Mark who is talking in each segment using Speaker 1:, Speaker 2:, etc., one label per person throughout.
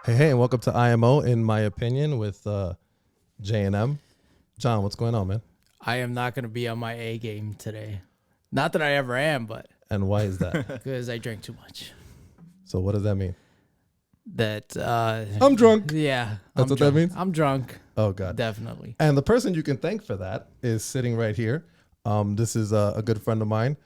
Speaker 1: Hey, and welcome to IMO, in my opinion, with J&M. John, what's going on, man?
Speaker 2: I am not going to be on my A game today. Not that I ever am, but
Speaker 1: And why is that?
Speaker 2: because I drank too much.
Speaker 1: So what does that mean?
Speaker 2: That
Speaker 1: I'm drunk.
Speaker 2: yeah,
Speaker 1: That's
Speaker 2: I'm
Speaker 1: what
Speaker 2: drunk.
Speaker 1: that means?
Speaker 2: I'm drunk,
Speaker 1: Oh, God.
Speaker 2: definitely.
Speaker 1: And the person you can thank for that is sitting right here. This is a good friend of mine,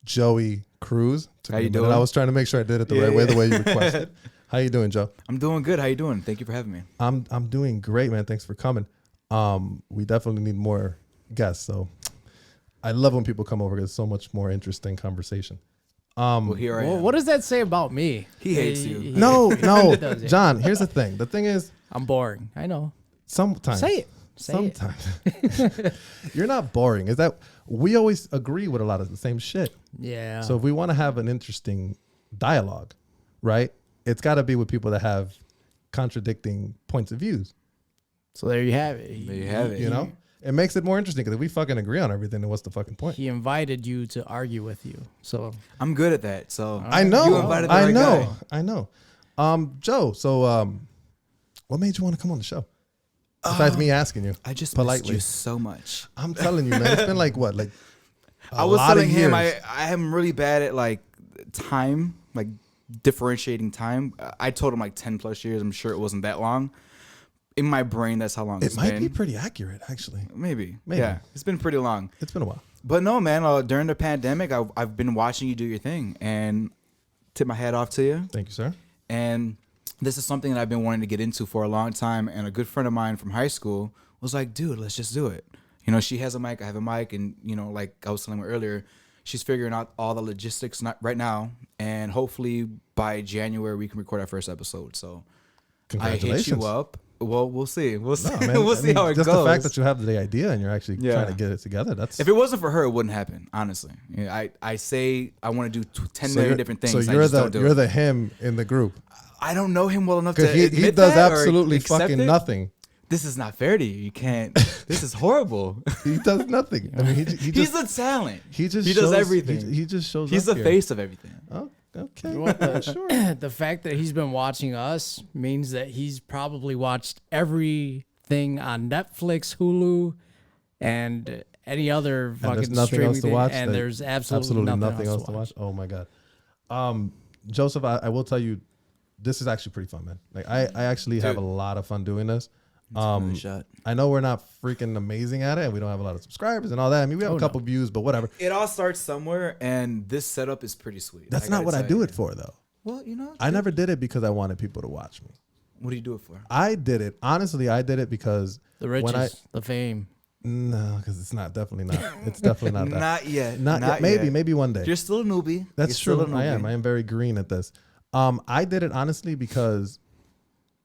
Speaker 1: Joey Cruz.
Speaker 3: How you doing?
Speaker 1: I was trying to make sure I did it the right way, the way you requested. How you doing, Joe?
Speaker 3: I'm doing good. How you doing? Thank you for having me.
Speaker 1: I'm doing great, man. Thanks for coming. We definitely need more guests. So I love when people come over. It's so much more interesting conversation.
Speaker 3: Well, here I
Speaker 2: Well,
Speaker 3: am.
Speaker 2: what does that say about me?
Speaker 3: He hates you.
Speaker 1: No,
Speaker 2: does, yeah.
Speaker 1: John, here's the thing. The thing is,
Speaker 2: I'm boring. I know.
Speaker 1: sometimes.
Speaker 2: Say it. Say it.
Speaker 1: Sometimes. You're not boring. Is that we always agree with a lot of the same shit.
Speaker 2: Yeah.
Speaker 1: So if we want to have an interesting dialogue, right, it's got to be with people that have contradicting points of views.
Speaker 2: So there you have it.
Speaker 3: There you have it.
Speaker 1: You know, it makes it more interesting because if we fucking agree on everything, then what's the fucking point?
Speaker 2: He invited you to argue with you. So
Speaker 3: I'm good at that. So
Speaker 1: I know.
Speaker 3: You invited the right guy.
Speaker 1: I know. Joe. So, what made you want to come on the show? Besides me asking you,
Speaker 3: I just
Speaker 1: politely.
Speaker 3: missed you so much.
Speaker 1: I'm telling you, man. It's been like what, like
Speaker 3: I was telling him
Speaker 1: years.
Speaker 3: I am really bad at like time, like differentiating time. I told him like 10 plus years. I'm sure it wasn't that long. In my brain, that's how long
Speaker 1: It
Speaker 3: it's
Speaker 1: might
Speaker 3: been.
Speaker 1: be pretty accurate, actually.
Speaker 3: Maybe.
Speaker 1: Maybe.
Speaker 3: Yeah, it's been pretty long.
Speaker 1: It's been a while.
Speaker 3: But no, man. During the pandemic, I've been watching you do your thing, and tip my hat off to you.
Speaker 1: Thank you, sir.
Speaker 3: And this is something that I've been wanting to get into for a long time. And a good friend of mine from high school was like, dude, let's just do it. You know, she has a mic, I have a mic. And, you know, like I was telling her earlier, she's figuring out all the logistics right now. And hopefully by January, we can record our first episode. So I
Speaker 1: Congratulations.
Speaker 3: hit you up. Well, we'll see. We'll see.
Speaker 1: No, man.
Speaker 3: We'll see how it
Speaker 1: just
Speaker 3: goes.
Speaker 1: the fact that you have the idea and you're actually
Speaker 3: Yeah.
Speaker 1: trying to get it together. That's
Speaker 3: If it wasn't for her, it wouldn't happen, honestly. Yeah, I say I want to do 10
Speaker 1: so
Speaker 3: million
Speaker 1: you're-
Speaker 3: different things.
Speaker 1: So
Speaker 3: I
Speaker 1: you're
Speaker 3: just don't do
Speaker 1: you're
Speaker 3: it.
Speaker 1: the him in the group
Speaker 3: I don't know him well enough to
Speaker 1: because he
Speaker 3: admit
Speaker 1: does
Speaker 3: that or
Speaker 1: absolutely
Speaker 3: accept
Speaker 1: fucking
Speaker 3: it.
Speaker 1: nothing.
Speaker 3: This is not fair to you. You can't. This is horrible.
Speaker 1: He does nothing. I mean, he
Speaker 3: He's
Speaker 1: just
Speaker 3: a talent.
Speaker 1: he just
Speaker 3: he
Speaker 1: shows,
Speaker 3: does everything.
Speaker 1: He just shows.
Speaker 3: He's
Speaker 1: up
Speaker 3: the
Speaker 1: here.
Speaker 3: face of everything.
Speaker 1: Oh, okay.
Speaker 2: You want the,
Speaker 1: Sure.
Speaker 2: the fact that he's been watching us means that he's probably watched everything on Netflix, Hulu, and any other
Speaker 1: And
Speaker 2: fucking
Speaker 1: there's nothing
Speaker 2: streaming
Speaker 1: else to
Speaker 2: thing,
Speaker 1: watch.
Speaker 2: and there's absolutely
Speaker 1: nothing else to watch. Oh my god. Joseph, I will tell you, this is actually pretty fun, man. Like I actually have a
Speaker 3: Dude.
Speaker 1: lot of fun doing this.
Speaker 3: Another shot.
Speaker 1: I know we're not freaking amazing at it, and we don't have a lot of subscribers and all that. I mean, we have a couple views, but whatever.
Speaker 3: It all starts somewhere, and this setup is pretty sweet.
Speaker 1: That's
Speaker 3: I
Speaker 1: not
Speaker 3: gotta
Speaker 1: what I
Speaker 3: tell
Speaker 1: do
Speaker 3: you.
Speaker 1: it for, though.
Speaker 3: Well, you know,
Speaker 1: I never did it because I wanted people to watch me.
Speaker 3: What do you do it for?
Speaker 1: I did it honestly. I did it because
Speaker 2: The
Speaker 1: when
Speaker 2: riches, the fame.
Speaker 1: no, because it's not definitely not. It's definitely not that.
Speaker 3: Not yet.
Speaker 1: Not yet. Maybe one day.
Speaker 3: You're still a newbie.
Speaker 1: That's
Speaker 3: You're
Speaker 1: true.
Speaker 3: Still a newbie.
Speaker 1: I am very green at this. I did it honestly because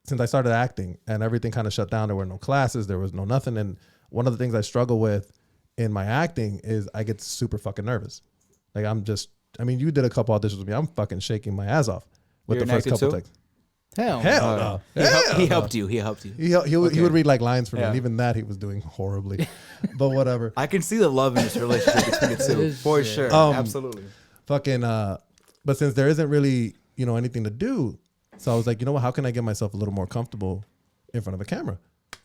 Speaker 1: since I started acting and everything kind of shut down, there were no classes, there was no nothing. And one of the things I struggle with in my acting is I get super fucking nervous. Like you did a couple auditions with me. I'm fucking shaking my ass off with
Speaker 3: You're
Speaker 1: the
Speaker 3: an
Speaker 1: first
Speaker 3: actor
Speaker 1: couple
Speaker 3: too?
Speaker 1: takes.
Speaker 2: Hell,
Speaker 1: Hell no.
Speaker 3: He helped you. He helped you.
Speaker 1: He would read like lines for me,
Speaker 3: Yeah.
Speaker 1: and even that he was doing horribly. But whatever.
Speaker 3: I can see the love in this relationship between the two,
Speaker 2: is,
Speaker 3: for
Speaker 2: yeah.
Speaker 3: sure. Absolutely.
Speaker 1: Fucking but since there isn't really, anything to do, so I was like, you know what, how can I get myself a little more comfortable in front of a camera?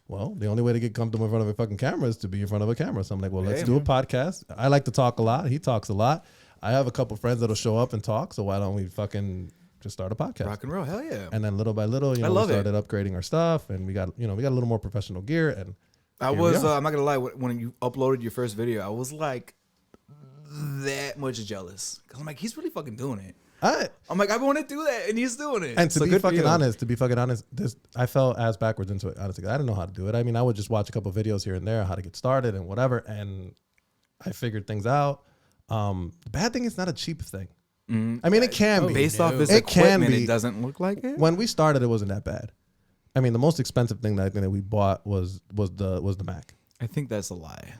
Speaker 1: Well, the only way to get comfortable in front of a fucking camera is to be in front of a camera. So I'm like, well, let's do a podcast. I like to talk a lot. He talks a lot. I have a couple friends that'll show up and talk. So why don't we fucking just start a podcast?
Speaker 3: Rock and roll, hell yeah.
Speaker 1: And then little by little, we
Speaker 3: love it.
Speaker 1: started upgrading our stuff, and we got a little more professional gear. And
Speaker 3: I
Speaker 1: here we
Speaker 3: was,
Speaker 1: are.
Speaker 3: I'm not gonna lie, when you uploaded your first video, I was like that much jealous. Cause I'm like, he's really fucking doing it. I'm like, I want to do that, and he's doing it.
Speaker 1: And to
Speaker 3: So
Speaker 1: be
Speaker 3: good for
Speaker 1: fucking
Speaker 3: you.
Speaker 1: honest, I fell ass backwards into it. Honestly, I didn't know how to do it. I mean, I would just watch a couple videos here and there, how to get started and whatever, and I figured things out. The bad thing is not a cheap thing. I mean, it can be.
Speaker 3: Based off this
Speaker 1: It can
Speaker 3: equipment,
Speaker 1: be.
Speaker 3: it doesn't look like it.
Speaker 1: When we started, it wasn't that bad. I mean, the most expensive thing that we bought was the Mac.
Speaker 3: I think that's a lie.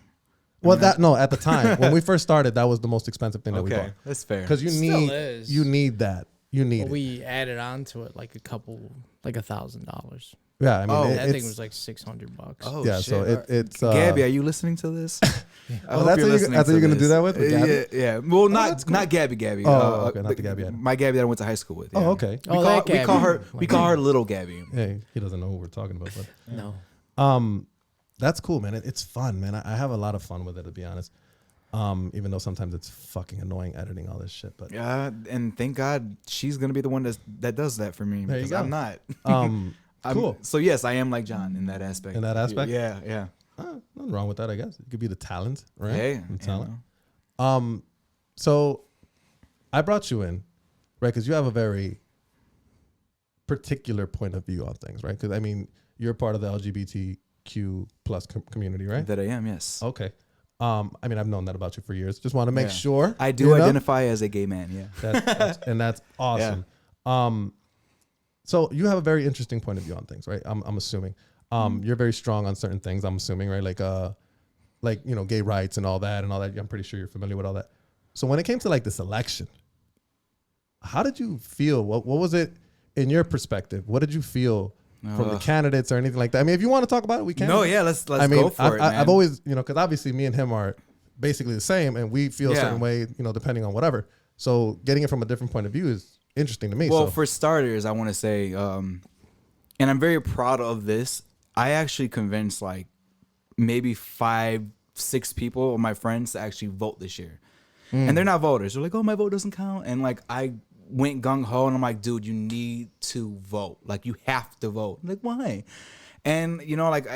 Speaker 1: Well, at the time when we first started, that was the most expensive thing that we bought.
Speaker 3: Okay, that's fair.
Speaker 1: Because you
Speaker 2: Still
Speaker 1: need
Speaker 2: is.
Speaker 1: you need that. You need
Speaker 2: But
Speaker 1: it.
Speaker 2: we added on to it like $1,000.
Speaker 1: Yeah, I mean,
Speaker 3: Oh,
Speaker 2: That thing
Speaker 1: it's,
Speaker 2: was like $600.
Speaker 3: Oh,
Speaker 1: yeah.
Speaker 3: shit.
Speaker 1: So it's
Speaker 3: Gabby, are you listening to this?
Speaker 1: well, that's what you're gonna do that with Gabby?
Speaker 3: Yeah. Well,
Speaker 1: that's cool.
Speaker 3: not Gabby.
Speaker 1: Oh, okay, not the Gabby.
Speaker 3: My Gabby that I went to high school with. Yeah.
Speaker 1: Oh, okay.
Speaker 2: Oh, that
Speaker 3: We call
Speaker 2: Gabby.
Speaker 3: we call her little Gabby.
Speaker 1: Hey, he doesn't know who we're talking about, but
Speaker 2: No.
Speaker 1: that's cool, man. It's fun, man. I have a lot of fun with it, to be honest. Even though sometimes it's fucking annoying editing all this shit, but
Speaker 3: Yeah, and thank God she's gonna be the one that does that for me.
Speaker 1: There you
Speaker 3: because
Speaker 1: go.
Speaker 3: I'm not.
Speaker 1: cool.
Speaker 3: So yes, I am like John in that aspect.
Speaker 1: In that aspect?
Speaker 3: Yeah.
Speaker 1: Nothing wrong with that, I guess. It could be the talent, right?
Speaker 3: Hey,
Speaker 1: The talent. So I brought you in, right? Because you have a very particular point of view on things, right? Because I mean, you're part of the LGBTQ plus community, right?
Speaker 3: That I am. Yes.
Speaker 1: Okay. I mean, I've known that about you for years. Just want to make sure.
Speaker 3: I do identify as a gay man. Yeah.
Speaker 1: That's awesome. So you have a very interesting point of view on things, right? I'm assuming. You're very strong on certain things. I'm assuming, right? Like gay rights and all that. I'm pretty sure you're familiar with all that. So when it came to like this election, how did you feel? What was it in your perspective? What did you feel from the candidates or anything like that? I mean, if you want to talk about it, we can.
Speaker 3: No, yeah, let's go for it, man.
Speaker 1: I've always, because obviously me and him are basically the same, and we feel a certain way, depending on whatever. So getting it from a different point of view is interesting to me.
Speaker 3: Well, for starters, I want to say, and I'm very proud of this. I actually convinced like maybe 5-6 people of my friends to actually vote this year, and they're not voters. They're like, "Oh, my vote doesn't count," and like I went gung ho, and I'm like, "Dude, you need to vote. Like, you have to vote." I'm like, why? And like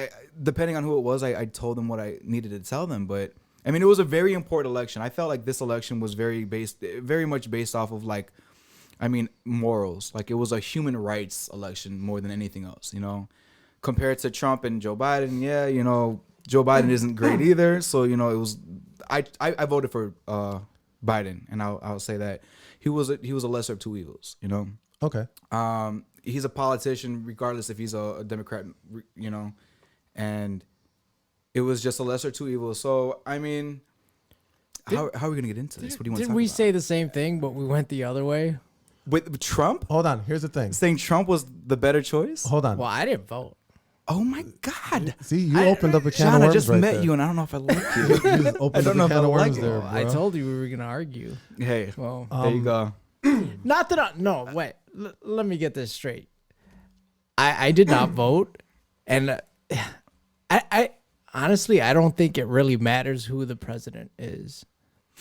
Speaker 3: depending on who it was, I told them what I needed to tell them. But I mean, it was a very important election. I felt like this election was very much based off of like, I mean, morals. Like, it was a human rights election more than anything else. Compared to Trump and Joe Biden, Joe Biden isn't great either. So it was I voted for Biden, and I'll say that he was a lesser of two evils.
Speaker 1: Okay.
Speaker 3: He's a politician, regardless if he's a Democrat, and it was just a lesser of two evils. So I mean, how are we gonna get into this? What do you want to talk
Speaker 2: Didn't we
Speaker 3: about?
Speaker 2: say the same thing, but we went the other way?
Speaker 3: With Trump?
Speaker 1: Hold on. Here's the thing.
Speaker 3: Saying Trump was the better choice?
Speaker 1: Hold on.
Speaker 2: Well, I didn't vote.
Speaker 3: Oh my God.
Speaker 1: See, you opened up a can
Speaker 3: John,
Speaker 1: of worms
Speaker 3: I just
Speaker 1: right
Speaker 3: met
Speaker 1: there.
Speaker 3: you, and I don't know if I like you.
Speaker 1: You just opened up a can of worms there, bro.
Speaker 2: I told you we were gonna argue.
Speaker 3: Hey,
Speaker 2: Well,
Speaker 3: there you go.
Speaker 2: not that no, wait. Let me get this straight. I did not vote, and I honestly I don't think it really matters who the president is.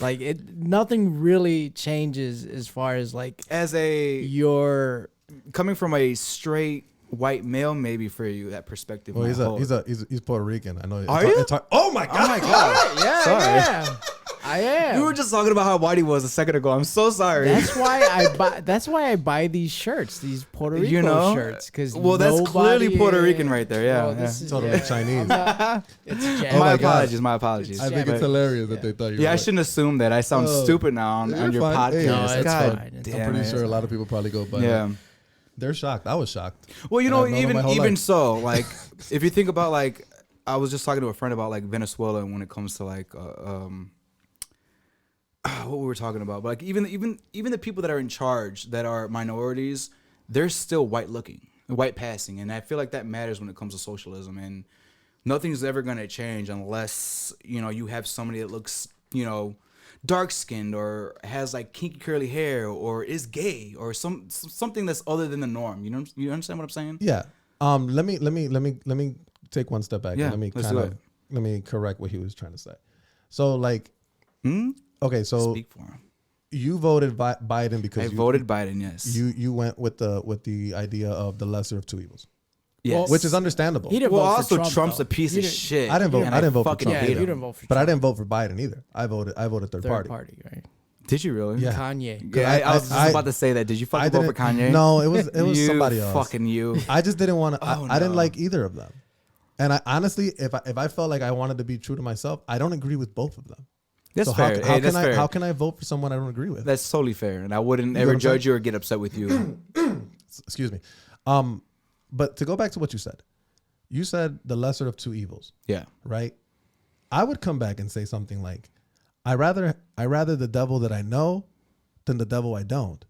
Speaker 2: Like nothing really changes as far as like
Speaker 3: As
Speaker 2: your
Speaker 3: coming from a straight white male, maybe for you that perspective.
Speaker 1: Well,
Speaker 3: might
Speaker 1: he's Puerto Rican. I know.
Speaker 3: Are you?
Speaker 1: It's hard. Oh my God.
Speaker 3: Oh my God.
Speaker 2: yeah,
Speaker 3: Sorry.
Speaker 2: yeah, I am.
Speaker 3: We were just talking about how white he was a second ago. I'm so sorry.
Speaker 2: That's why I buy. That's why I buy these shirts, these Puerto Rico shirts, because
Speaker 3: that's clearly Puerto Rican right there. Yeah,
Speaker 2: this is
Speaker 1: Totally Chinese.
Speaker 2: It's
Speaker 1: Oh
Speaker 2: Japanese.
Speaker 1: my God.
Speaker 3: My apologies.
Speaker 1: I think
Speaker 2: Yeah,
Speaker 1: it's hilarious that they thought you were
Speaker 3: Yeah, I
Speaker 1: right.
Speaker 3: shouldn't assume that. I sound
Speaker 1: Oh,
Speaker 3: stupid now on
Speaker 1: you're
Speaker 3: your
Speaker 1: fine. Hey,
Speaker 3: podcast.
Speaker 2: No, it's
Speaker 3: God
Speaker 2: fine. It's
Speaker 3: damn
Speaker 1: I'm pretty
Speaker 3: it.
Speaker 1: sure a lot of people probably go, but
Speaker 3: Yeah.
Speaker 1: they're shocked. I was shocked.
Speaker 3: Well,
Speaker 1: And I've known them my whole
Speaker 3: even
Speaker 1: life.
Speaker 3: so, like if you think about like, I was just talking to a friend about like Venezuela and when it comes to like what we were talking about, but like even the people that are in charge that are minorities, they're still white passing, and I feel like that matters when it comes to socialism, and nothing's ever gonna change unless you have somebody that looks dark skinned or has like kinky curly hair or is gay or something that's other than the norm. You understand what I'm saying?
Speaker 1: Yeah. Let me take one step back.
Speaker 3: Yeah,
Speaker 1: And
Speaker 3: let's do it.
Speaker 1: let me correct what he was trying to say. So like, okay, so
Speaker 3: Speak for him.
Speaker 1: you voted Biden because
Speaker 3: I voted Biden. Yes.
Speaker 1: You went with the idea of the lesser of two evils,
Speaker 3: Yes.
Speaker 1: which is understandable.
Speaker 2: He didn't
Speaker 3: Well,
Speaker 2: vote for
Speaker 3: also
Speaker 2: Trump,
Speaker 3: Trump's
Speaker 2: though.
Speaker 3: a piece
Speaker 2: He
Speaker 3: of
Speaker 2: didn't-
Speaker 3: shit.
Speaker 1: I didn't vote.
Speaker 3: and
Speaker 1: I didn't vote for
Speaker 3: fucking
Speaker 1: Trump
Speaker 2: Yeah,
Speaker 3: hate
Speaker 2: you
Speaker 1: either.
Speaker 3: him.
Speaker 2: didn't vote for
Speaker 1: But I
Speaker 2: Trump.
Speaker 1: didn't vote for Biden either. I voted third
Speaker 2: Third
Speaker 1: party.
Speaker 2: party, right?
Speaker 3: Did you really?
Speaker 1: Yeah.
Speaker 2: Kanye.
Speaker 3: Yeah, I was just
Speaker 1: I-
Speaker 3: about to say that. Did you
Speaker 1: I
Speaker 3: fucking vote for
Speaker 1: didn't-
Speaker 3: Kanye?
Speaker 1: No, it was
Speaker 3: You
Speaker 1: somebody else.
Speaker 3: Fucking you.
Speaker 1: I just didn't want to.
Speaker 3: Oh,
Speaker 1: I didn't
Speaker 3: no.
Speaker 1: like either of them. And I honestly, if I felt like I wanted to be true to myself, I don't agree with both of them.
Speaker 3: That's
Speaker 1: So
Speaker 3: fair.
Speaker 1: how
Speaker 3: Hey, that's
Speaker 1: can
Speaker 3: fair.
Speaker 1: how can I vote for someone I don't agree with?
Speaker 3: That's totally fair, and I wouldn't
Speaker 1: know
Speaker 3: ever
Speaker 1: what I'm saying?
Speaker 3: judge you or get upset with you.
Speaker 1: Excuse me. But to go back to what you said the lesser of two evils,
Speaker 3: Yeah.
Speaker 1: right? I would come back and say something like, I rather the devil that I know than the devil I don't.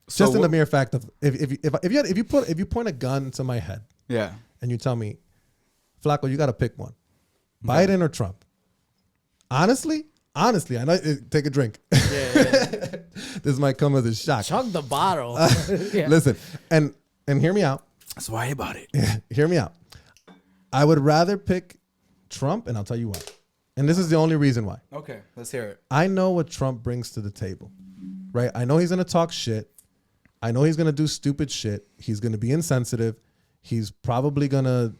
Speaker 3: So
Speaker 1: Just in the mere fact of if you point a gun to my head,
Speaker 3: Yeah.
Speaker 1: and you tell me, Flaco, you got to pick one, Biden or Trump. Honestly, I know. Take a drink.
Speaker 2: Yeah.
Speaker 1: This might come as a shock.
Speaker 2: Chug the bottle. Yeah.
Speaker 1: Listen, and hear me out.
Speaker 3: That's why I bought it.
Speaker 1: Hear me out. I would rather pick Trump, and I'll tell you why. And this is the only reason why.
Speaker 3: Okay, let's hear it.
Speaker 1: I know what Trump brings to the table, right? I know he's going to talk shit. I know he's going to do stupid shit. He's going to be insensitive. He's probably going to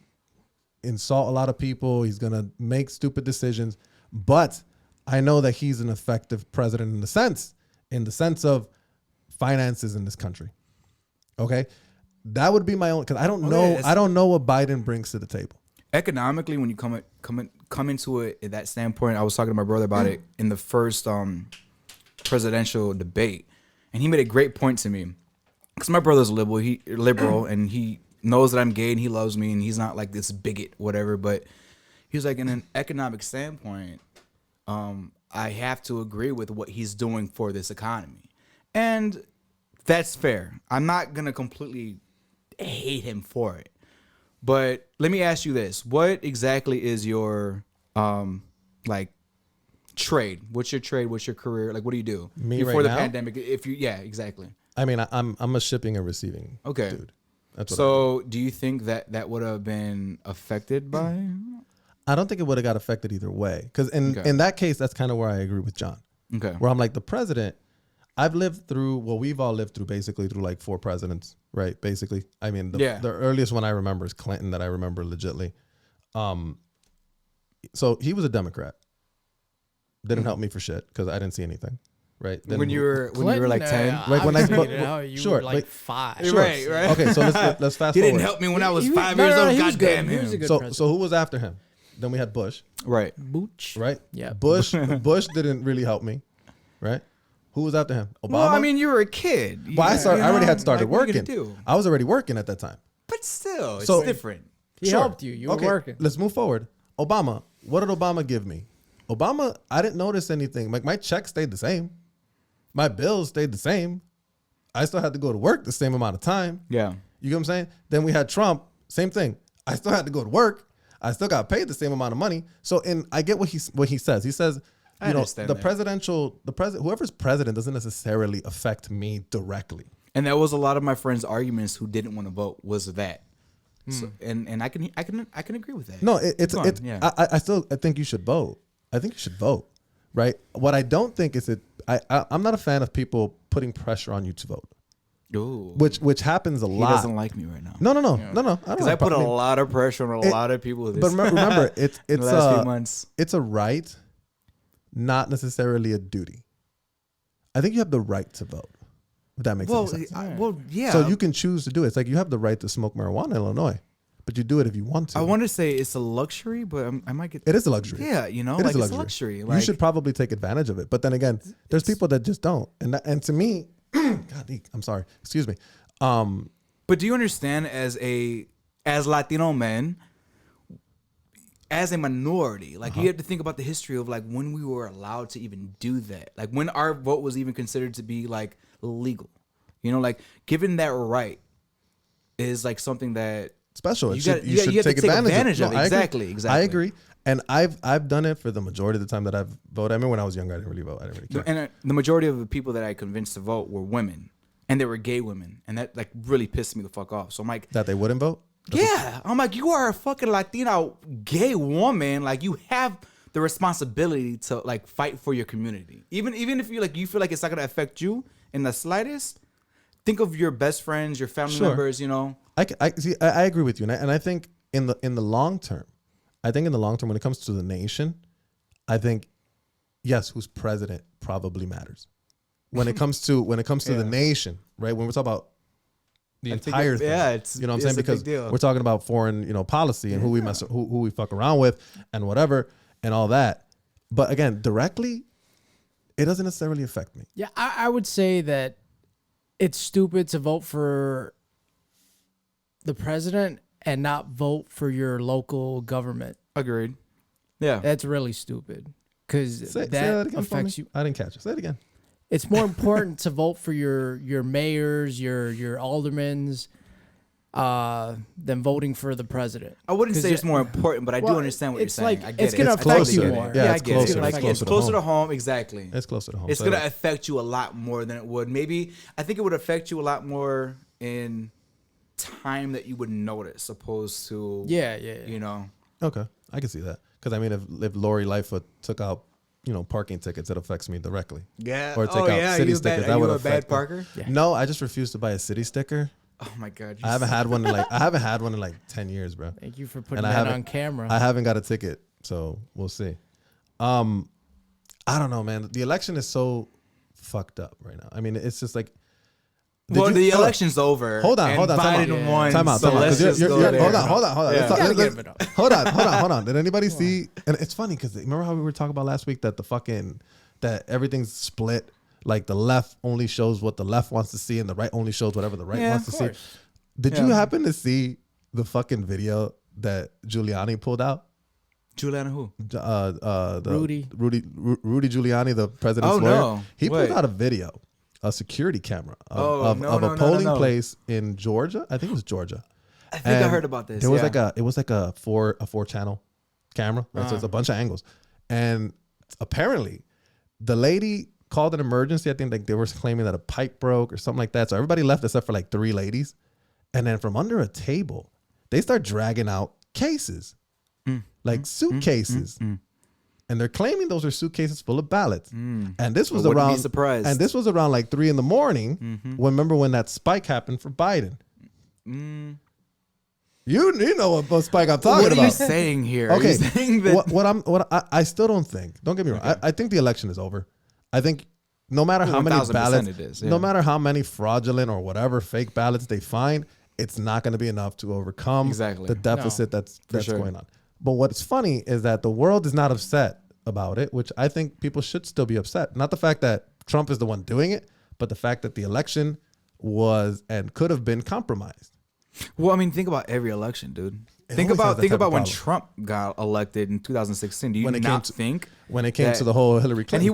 Speaker 1: insult a lot of people. He's going to make stupid decisions. But I know that he's an effective president in the sense of finances in this country. Okay? That would be my own, because I don't know. I don't know what Biden brings to the table.
Speaker 3: Economically, when you come into it at that standpoint, I was talking to my brother about it in the first presidential debate, and he made a great point to me. Because my brother's liberal, and he knows that I'm gay, and he loves me, and he's not like this bigot, whatever. But he was like, in an economic standpoint, I have to agree with what he's doing for this economy, and that's fair. I'm not gonna completely hate him for it. But let me ask you this. What exactly is your like trade? What's your trade? What's your career? Like, what do you do?
Speaker 1: Me
Speaker 3: before
Speaker 1: right
Speaker 3: the
Speaker 1: now?
Speaker 3: pandemic? Yeah, exactly.
Speaker 1: I mean, I'm a shipping and receiving dude. That's what
Speaker 3: So do you think that would have been affected by?
Speaker 1: I don't think it would have got affected either way. Because in that case, that's kind of where I agree with John.
Speaker 3: Okay.
Speaker 1: Where I'm like, the president, we've all lived through basically through like 4 presidents, right? Basically. I mean, the earliest one I remember is Clinton, that I remember legitly. So he was a Democrat. Didn't help me for shit because I didn't see anything, right? Then
Speaker 3: when you were like 10?
Speaker 1: Like when I
Speaker 2: you were like 5.
Speaker 1: Sure.
Speaker 3: Right.
Speaker 1: Okay, so let's fast
Speaker 3: He
Speaker 1: forward.
Speaker 3: didn't help me when I was 5 years old. God damn
Speaker 2: He was a
Speaker 3: him.
Speaker 2: good
Speaker 1: So
Speaker 2: president.
Speaker 1: who was after him? Then we had Bush,
Speaker 3: Right.
Speaker 2: Booch.
Speaker 1: right?
Speaker 2: Yeah.
Speaker 1: Bush didn't really help me, right? Who was after him? Obama.
Speaker 3: Well, I mean, you were a kid.
Speaker 1: Well, I already had started
Speaker 3: like, what are you
Speaker 1: working.
Speaker 3: gonna do?
Speaker 1: I was already working at that time.
Speaker 3: But still, it's
Speaker 1: So-
Speaker 3: different.
Speaker 2: He helped you. You were working.
Speaker 1: Let's move forward. Obama. What did Obama give me? Obama, I didn't notice anything. Like my check stayed the same. My bills stayed the same. I still had to go to work the same amount of time.
Speaker 3: Yeah.
Speaker 1: You get what I'm saying? Then we had Trump, same thing. I still had to go to work. I still got paid the same amount of money. So I get what he says. He says,
Speaker 3: I
Speaker 1: you know,
Speaker 3: understand that.
Speaker 1: whoever's president doesn't necessarily affect me directly.
Speaker 3: And that was a lot of my friends' arguments who didn't want to vote was that. So, and I can agree with that.
Speaker 1: No, it's
Speaker 3: yeah.
Speaker 1: I think you should vote. I think you should vote, right? What I don't think is I'm not a fan of people putting pressure on you to vote,
Speaker 3: Ooh.
Speaker 1: which happens a
Speaker 3: He
Speaker 1: lot.
Speaker 3: doesn't like me right now.
Speaker 1: No. I don't
Speaker 3: Because I put a lot of pressure on a lot of people.
Speaker 1: But remember, it's
Speaker 3: the last few months.
Speaker 1: It's a right, not necessarily a duty. I think you have the right to vote. If that makes any sense.
Speaker 3: Yeah.
Speaker 1: So you can choose to do it. It's like you have the right to smoke marijuana in Illinois, but you do it if you want to.
Speaker 3: I want to say it's a luxury, but I might get.
Speaker 1: It is a luxury.
Speaker 3: Yeah, you know,
Speaker 1: It
Speaker 3: like
Speaker 1: is
Speaker 3: it's a luxury.
Speaker 1: you
Speaker 3: Like,
Speaker 1: should probably take advantage of it. But then again, there's people that just don't. And to me, God, I'm sorry. Excuse me.
Speaker 3: But do you understand as Latino men, as a minority, like you have to think about the history of like when we were allowed to even do that, like when our vote was even considered to be like legal, you know, like given that right is like something that
Speaker 1: Special.
Speaker 3: you
Speaker 1: should
Speaker 3: have to take advantage of.
Speaker 1: No, I agree.
Speaker 3: Exactly.
Speaker 1: I agree. And I've done it for the majority of the time that I've voted. I mean, when I was younger, I didn't really vote. I didn't really care.
Speaker 3: And the majority of the people that I convinced to vote were women, and they were gay women, and that like really pissed me the fuck off. So I'm like,
Speaker 1: That they wouldn't vote?
Speaker 3: yeah, I'm like, you are a fucking Latina gay woman. Like you have the responsibility to like fight for your community, even if you feel like it's not gonna affect you in the slightest. Think of your best friends, your family members. You know,
Speaker 1: I agree with you, and I think in the long term, when it comes to the nation, I think yes, who's president probably matters. When it comes to the nation, right? When we're talking about the entire thing,
Speaker 3: it's
Speaker 1: you know what I'm saying?
Speaker 3: a big
Speaker 1: Because
Speaker 3: deal.
Speaker 1: we're talking about foreign, policy and who we fuck around with and whatever and all that. But again, directly, it doesn't necessarily affect me.
Speaker 2: Yeah, I would say that it's stupid to vote for the president and not vote for your local government.
Speaker 3: Agreed. Yeah.
Speaker 2: That's really stupid because
Speaker 1: Say
Speaker 2: that
Speaker 1: that again for me.
Speaker 2: affects you.
Speaker 1: I didn't catch it. Say it again.
Speaker 2: It's more important to vote for your mayors, your aldermans, than voting for the president.
Speaker 3: I wouldn't
Speaker 2: 'Cause
Speaker 3: say it's more important, but I do
Speaker 2: well,
Speaker 3: understand what you're
Speaker 2: it's
Speaker 3: saying.
Speaker 2: like-
Speaker 3: I get
Speaker 2: it's
Speaker 3: it.
Speaker 2: gonna
Speaker 3: I
Speaker 2: affect
Speaker 3: totally
Speaker 2: you
Speaker 3: get it.
Speaker 2: more.
Speaker 1: Yeah,
Speaker 3: I
Speaker 1: it's
Speaker 3: get
Speaker 1: closer.
Speaker 3: it. Like,
Speaker 1: It's
Speaker 3: it's
Speaker 1: closer to
Speaker 3: closer to
Speaker 1: home.
Speaker 3: home. Exactly.
Speaker 1: It's closer to home.
Speaker 3: It's
Speaker 1: so
Speaker 3: gonna
Speaker 1: yeah.
Speaker 3: affect you a lot more than it would. Maybe I think it would affect you a lot more in time that you would notice, opposed to
Speaker 2: Yeah.
Speaker 3: you know.
Speaker 1: Okay, I can see that. Because I mean, if Lori Lightfoot took out, parking tickets, it affects me directly.
Speaker 3: Yeah.
Speaker 1: Or take out city stickers. That would
Speaker 3: a
Speaker 1: affect
Speaker 3: bad Parker?
Speaker 2: Yeah.
Speaker 1: No, I just refuse to buy a city sticker.
Speaker 3: Oh my god.
Speaker 1: I haven't had one in like 10 years, bro.
Speaker 2: Thank you for putting
Speaker 1: And I
Speaker 2: that
Speaker 1: haven't-
Speaker 2: on camera.
Speaker 1: I haven't got a ticket, so we'll see. I don't know, man. The election is so fucked up right now. I mean, it's just like.
Speaker 3: Well,
Speaker 1: Did
Speaker 3: the
Speaker 1: you-
Speaker 3: election's over.
Speaker 1: Hold on,
Speaker 3: and
Speaker 1: hold on. Time
Speaker 3: Biden
Speaker 1: out.
Speaker 3: won.
Speaker 1: Time out.
Speaker 3: So
Speaker 1: Time out.
Speaker 3: let's
Speaker 1: 'Cause
Speaker 3: just go there.
Speaker 1: hold on.
Speaker 3: Yeah.
Speaker 1: Let's talk-
Speaker 2: Gotta
Speaker 1: let's-
Speaker 2: give it up.
Speaker 1: Hold on. Did anybody see? And it's funny because remember how we were talking about last week that that everything's split. Like the left only shows what the left wants to see, and the right only shows whatever the right
Speaker 2: Yeah,
Speaker 1: wants
Speaker 2: of
Speaker 1: to see.
Speaker 2: course.
Speaker 1: Did you
Speaker 3: Yeah.
Speaker 1: happen to see the fucking video that Giuliani pulled out?
Speaker 3: Juliana who?
Speaker 2: Rudy
Speaker 1: Giuliani, the president's
Speaker 3: Oh,
Speaker 1: lawyer.
Speaker 3: no.
Speaker 1: He
Speaker 3: Wait.
Speaker 1: pulled out a video, a security camera
Speaker 3: Oh,
Speaker 1: of
Speaker 3: no,
Speaker 1: a polling
Speaker 3: no.
Speaker 1: place in Georgia. I think it was Georgia.
Speaker 3: I think I
Speaker 1: And
Speaker 3: heard about this.
Speaker 1: There was
Speaker 3: yeah.
Speaker 1: like a four channel camera, right? So it's a bunch of angles, and apparently, the lady called an emergency. I think like they were claiming that a pipe broke or something like that. So everybody left except for like 3 ladies, and then from under a table, they start dragging out cases, like suitcases, and they're claiming those are suitcases full of ballots. And this was
Speaker 3: I wouldn't be
Speaker 1: around
Speaker 3: surprised.
Speaker 1: and this was around like 3 a.m. Remember when that spike happened for Biden? You know what spike I'm talking
Speaker 3: What are
Speaker 1: about.
Speaker 3: you saying here? Are
Speaker 1: Okay,
Speaker 3: you saying that
Speaker 1: I still don't think. Don't get me wrong. I think the election is over. I think no matter how many
Speaker 3: 1000%
Speaker 1: ballots,
Speaker 3: it is, yeah.
Speaker 1: no matter how many fraudulent or whatever fake ballots they find, it's not going to be enough to overcome
Speaker 3: Exactly.
Speaker 1: the deficit that's
Speaker 3: sure.
Speaker 1: going on. But what's funny is that the world is not upset about it, which I think people should still be upset. Not the fact that Trump is the one doing it, but the fact that the election was and could have been compromised.
Speaker 3: Well, I mean, think about every election, dude. Think
Speaker 1: always has
Speaker 3: about
Speaker 1: that type of
Speaker 3: when
Speaker 1: problem.
Speaker 3: Trump got elected in 2016. Do you
Speaker 1: When it came
Speaker 3: not
Speaker 1: to-
Speaker 3: think
Speaker 1: When it came
Speaker 3: that-
Speaker 1: to the whole Hillary Clinton,
Speaker 3: And he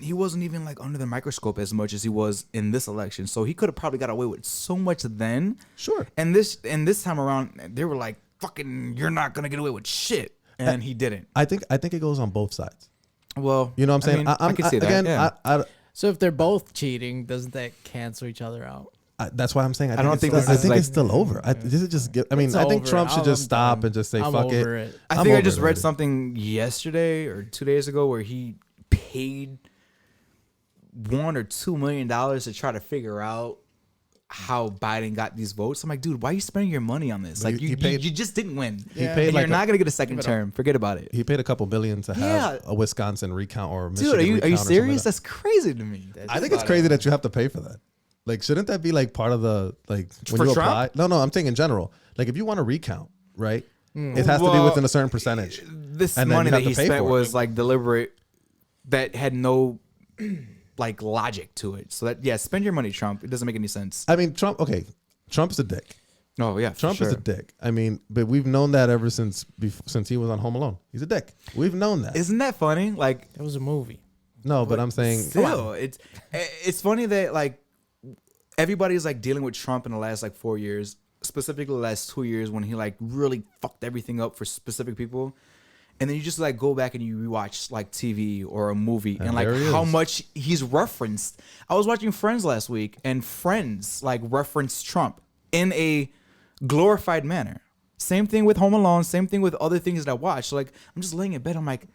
Speaker 1: thing.
Speaker 3: wasn't even like under the microscope as much as he was in this election. So he could have probably got away with so much then.
Speaker 1: Sure.
Speaker 3: And this time around, they were like, "Fucking, you're not gonna get away with shit," and he didn't.
Speaker 1: I think it goes on both sides.
Speaker 3: Well,
Speaker 1: You know what I'm saying?
Speaker 3: I can see that.
Speaker 1: Again,
Speaker 3: yeah.
Speaker 2: So if they're both cheating, doesn't that cancel each other out?
Speaker 1: That's why I'm saying I
Speaker 3: don't
Speaker 1: think
Speaker 3: think
Speaker 1: it's
Speaker 3: this
Speaker 1: still,
Speaker 3: is
Speaker 1: it's still over. This is just. I mean,
Speaker 2: It's
Speaker 1: I think
Speaker 2: over.
Speaker 1: Trump should just
Speaker 2: I'm
Speaker 1: stop
Speaker 2: done.
Speaker 1: and just say
Speaker 2: I'm
Speaker 1: fuck
Speaker 2: over
Speaker 1: it.
Speaker 2: it.
Speaker 3: I
Speaker 1: I'm
Speaker 3: think I
Speaker 1: over
Speaker 3: just
Speaker 1: it
Speaker 3: read
Speaker 1: already.
Speaker 3: something yesterday or 2 days ago where he paid $1 or $2 million to try to figure out how Biden got these votes. I'm like, dude, why are you spending your money on this?
Speaker 1: But
Speaker 3: Like,
Speaker 1: he
Speaker 3: you
Speaker 1: paid-
Speaker 3: just didn't win.
Speaker 1: He
Speaker 2: Yeah.
Speaker 1: paid
Speaker 3: And
Speaker 1: like
Speaker 3: you're not gonna get a second
Speaker 2: Give it up.
Speaker 3: term. Forget about it.
Speaker 1: he paid a couple billion to have
Speaker 3: Yeah.
Speaker 1: a Wisconsin recount or a Michigan
Speaker 3: Dude, are you
Speaker 1: recount or something
Speaker 3: serious?
Speaker 1: like that.
Speaker 3: That's crazy to me.
Speaker 1: I think it's crazy that you have to pay for that. Like, shouldn't that be like part of the like when
Speaker 3: For
Speaker 1: you
Speaker 3: Trump?
Speaker 1: apply? No, I'm saying in general. Like, if you want to recount, right? It has to be
Speaker 3: Well,
Speaker 1: within a certain percentage.
Speaker 3: This
Speaker 1: And then
Speaker 3: money
Speaker 1: you
Speaker 3: that
Speaker 1: have to
Speaker 3: he
Speaker 1: pay
Speaker 3: spent
Speaker 1: for it.
Speaker 3: was like deliberate, that had no like logic to it. So that, yeah, spend your money, Trump. It doesn't make any sense.
Speaker 1: I mean, Trump. Okay, Trump's a dick.
Speaker 3: Oh yeah, for
Speaker 1: Trump is
Speaker 3: sure.
Speaker 1: a dick. I mean, but we've known that ever since he was on Home Alone. He's a dick. We've known that.
Speaker 3: Isn't that funny? Like,
Speaker 2: It was a movie.
Speaker 1: No, but I'm saying
Speaker 3: still, it's funny that like everybody's like dealing with Trump in the last like 4 years, specifically the last 2 years when he like really fucked everything up for specific people. And then you just like go back and you rewatch like TV or a movie and like
Speaker 1: there he
Speaker 3: how
Speaker 1: is.
Speaker 3: much he's referenced. I was watching Friends last week and Friends like referenced Trump in a glorified manner. Same thing with Home Alone. Same thing with other things that I watched. So, like, I'm just laying in bed. I'm like,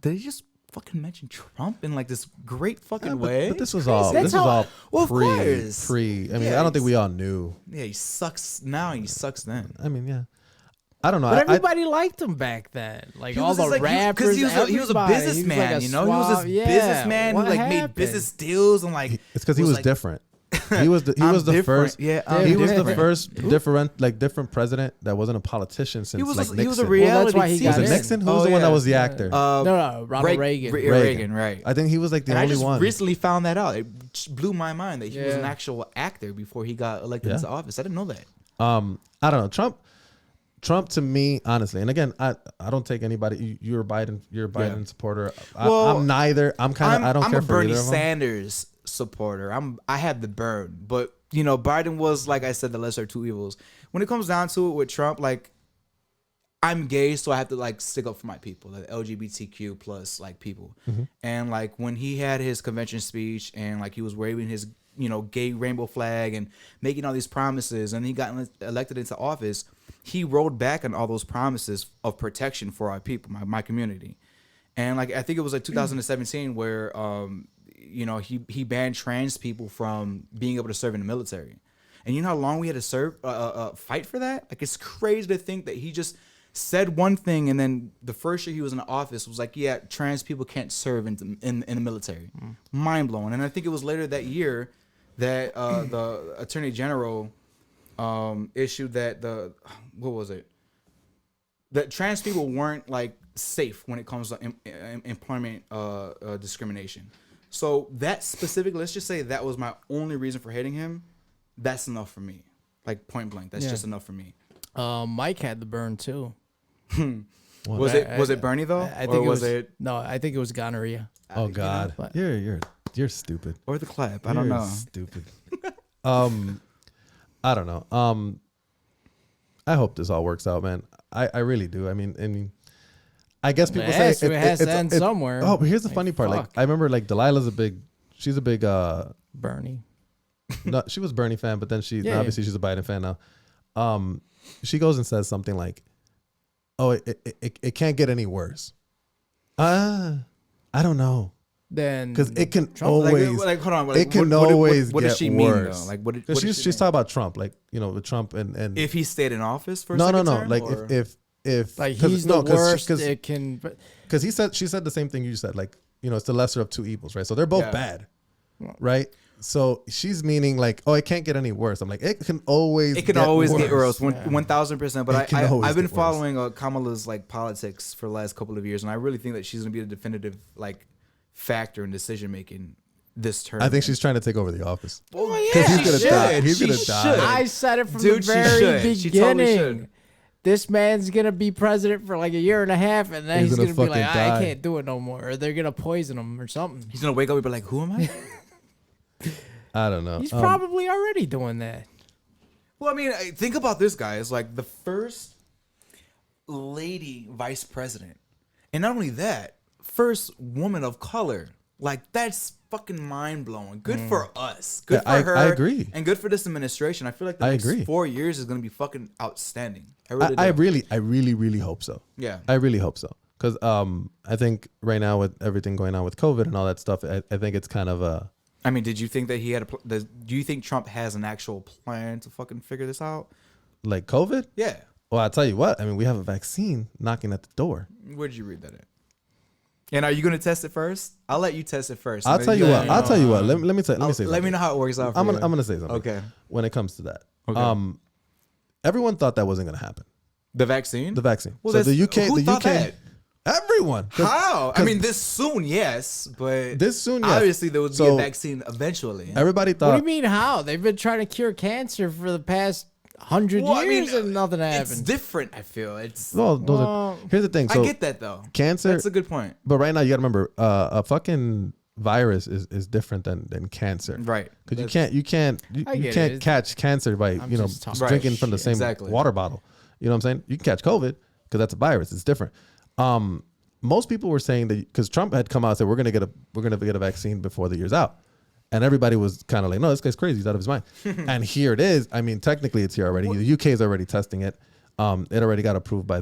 Speaker 3: did he just fucking mention Trump in like this great fucking way?
Speaker 1: But this was all.
Speaker 3: That's
Speaker 1: This was
Speaker 3: how-
Speaker 1: all
Speaker 3: well, of
Speaker 1: pre.
Speaker 3: course.
Speaker 1: Pre. I mean,
Speaker 3: Yeah,
Speaker 1: I don't think we all knew.
Speaker 3: Yeah, he sucks now. He sucks then.
Speaker 1: I mean, yeah. I don't know.
Speaker 2: But
Speaker 1: I-
Speaker 2: everybody liked him back then. Like
Speaker 3: He
Speaker 2: all
Speaker 3: was
Speaker 2: the
Speaker 3: just like-
Speaker 2: rappers.
Speaker 3: he was a
Speaker 2: everybody.
Speaker 3: businessman,
Speaker 2: He was like a
Speaker 3: you know. He was
Speaker 2: suave-
Speaker 3: this
Speaker 2: yeah,
Speaker 3: businessman who
Speaker 2: what
Speaker 3: like made
Speaker 2: happened?
Speaker 3: business deals and like.
Speaker 1: It's because he was
Speaker 3: like,
Speaker 1: different. He was the
Speaker 3: I'm
Speaker 1: the
Speaker 3: different.
Speaker 1: first.
Speaker 3: Yeah, I'm
Speaker 1: he was the
Speaker 3: different.
Speaker 1: first different president that wasn't a politician since
Speaker 3: He was
Speaker 1: like
Speaker 3: a,
Speaker 1: Nixon.
Speaker 3: he was a
Speaker 2: Well,
Speaker 3: reality.
Speaker 2: that's why he
Speaker 3: TV.
Speaker 2: got
Speaker 1: Was it
Speaker 2: in.
Speaker 1: Nixon? Who was the one that was the actor?
Speaker 2: No, Ronald Reagan.
Speaker 3: Reagan, right.
Speaker 1: I think he was like the
Speaker 3: And I
Speaker 1: only
Speaker 3: just
Speaker 1: one.
Speaker 3: recently found that out. It just blew my mind that he was an
Speaker 2: Yeah.
Speaker 3: actual actor before he got elected
Speaker 1: Yeah.
Speaker 3: into office. I didn't know that.
Speaker 1: I don't know. Trump to me, honestly, and again, I don't take anybody. You're a Biden supporter.
Speaker 3: Well,
Speaker 1: I'm neither. I'm kind of. I don't
Speaker 3: I'm
Speaker 1: care
Speaker 3: a
Speaker 1: for
Speaker 3: Bernie
Speaker 1: either of them.
Speaker 3: Sanders supporter. I have the burn, but you know, Biden was, like I said, the lesser of two evils. When it comes down to it with Trump, like, I'm gay, so I have to like stick up for my people, the LGBTQ plus like people. And like when he had his convention speech and like he was waving his, you know, gay rainbow flag and making all these promises, and he got elected into office, he rolled back on all those promises of protection for our people, my community. And like I think it was like 2017 where you know, he banned trans people from being able to serve in the military. And you know how long we had to serve fight for that? Like it's crazy to think that he just said one thing, and then the first year he was in the office was like, yeah, trans people can't serve in the military. Mind blowing. And I think it was later that year that the Attorney General issued that what was it? That trans people weren't like safe when it comes to employment discrimination. So that specifically, let's just say that was my only reason for hating him. That's enough for me. Like point blank. That's just enough for me.
Speaker 2: Mike had the burn too.
Speaker 3: Was it Bernie though?
Speaker 2: I think I think it was gonorrhea.
Speaker 1: Oh God, you're stupid.
Speaker 3: Or the clap. I don't know.
Speaker 1: Stupid. I don't know. I hope this all works out, man. I really do. I mean, I guess people say
Speaker 2: it has to end somewhere.
Speaker 1: Oh, but here's the funny part. Like I remember, like Delilah's she's a big
Speaker 2: Bernie.
Speaker 1: No, she was Bernie fan, but then obviously she's a Biden fan now. She goes and says something like, "Oh, it can't get any worse." I don't know.
Speaker 2: Then
Speaker 1: because it can
Speaker 2: Trump,
Speaker 1: always
Speaker 3: like hold on. Like,
Speaker 1: it can always
Speaker 3: what
Speaker 1: get
Speaker 3: does she mean
Speaker 1: worse.
Speaker 3: though? Like what
Speaker 1: she's talking about Trump, like you know, with Trump and
Speaker 3: if he stayed in office for a
Speaker 1: no,
Speaker 3: second
Speaker 1: no,
Speaker 3: term,
Speaker 1: like
Speaker 3: or?
Speaker 1: if
Speaker 2: like he's the worst, it can.
Speaker 1: Because she said the same thing you said, like you know, it's the lesser of two evils, right? So they're both bad, right? So she's meaning like, oh, it can't get any worse. I'm like, it can always get worse.
Speaker 3: 1,000%. But I've been following Kamala's like politics for the last couple of years, and I really think that she's gonna be a definitive like factor in decision making this term.
Speaker 1: I think she's trying to take over the office.
Speaker 3: Well, yeah,
Speaker 1: he's gonna die. He's gonna die.
Speaker 2: I said it from the very beginning.
Speaker 3: She totally should.
Speaker 2: This man's gonna be president for like a year and a half, and then he's gonna be like, I can't do it no more, or they're gonna poison him or something.
Speaker 3: He's gonna wake up and be like, who am I?
Speaker 1: I don't know.
Speaker 2: He's probably already doing that.
Speaker 3: Well, I mean, think about this, guys. Like the first lady vice president, and not only that, first woman of color. Like that's fucking mind blowing. Good for us. Good for her.
Speaker 1: I agree.
Speaker 3: And good for this administration. I feel like the next 4 years is gonna be fucking outstanding.
Speaker 1: I really hope so.
Speaker 3: Yeah,
Speaker 1: I really hope so. Because I think right now with everything going on with COVID and all that stuff, I think it's kind of a.
Speaker 3: I mean, did you think that he had do you think Trump has an actual plan to fucking figure this out?
Speaker 1: Like COVID?
Speaker 3: Yeah.
Speaker 1: Well, I'll tell you what. I mean, we have a vaccine knocking at the door.
Speaker 3: Where'd you read that at? And are you going to test it first? I'll let you test it first.
Speaker 1: I'll tell you what. I'll tell you what. Let me say something.
Speaker 3: Let me know how it works out for
Speaker 1: I'm going to say something.
Speaker 3: Okay.
Speaker 1: When it comes to that.
Speaker 3: Okay.
Speaker 1: Everyone thought that wasn't going to happen.
Speaker 3: The vaccine?
Speaker 1: The vaccine.
Speaker 3: Well,
Speaker 1: so the UK.
Speaker 3: Who
Speaker 1: the
Speaker 3: thought
Speaker 1: UK.
Speaker 3: that?
Speaker 1: Everyone.
Speaker 3: How? I mean, this soon, yes, but
Speaker 1: this soon, yes.
Speaker 3: Obviously, there would be a vaccine eventually.
Speaker 1: Everybody thought.
Speaker 2: What do you mean? How? They've been trying to cure cancer for the past 100 years, and nothing happened.
Speaker 3: It's different. I feel it's.
Speaker 1: Well, here's the thing. So
Speaker 3: I get that though.
Speaker 1: Cancer.
Speaker 3: That's a good point.
Speaker 1: But right now, you got to remember, a fucking virus is different than cancer,
Speaker 3: right?
Speaker 1: Because you can't catch cancer by drinking from the same water bottle. You know what I'm saying? You can catch COVID because that's a virus. It's different. Most people were saying that because Trump had come out and said we're gonna get a vaccine before the year's out, and everybody was kind of like, no, this guy's crazy, he's out of his mind. And here it is. I mean, technically it's here already. The UK is already testing it. It already got approved by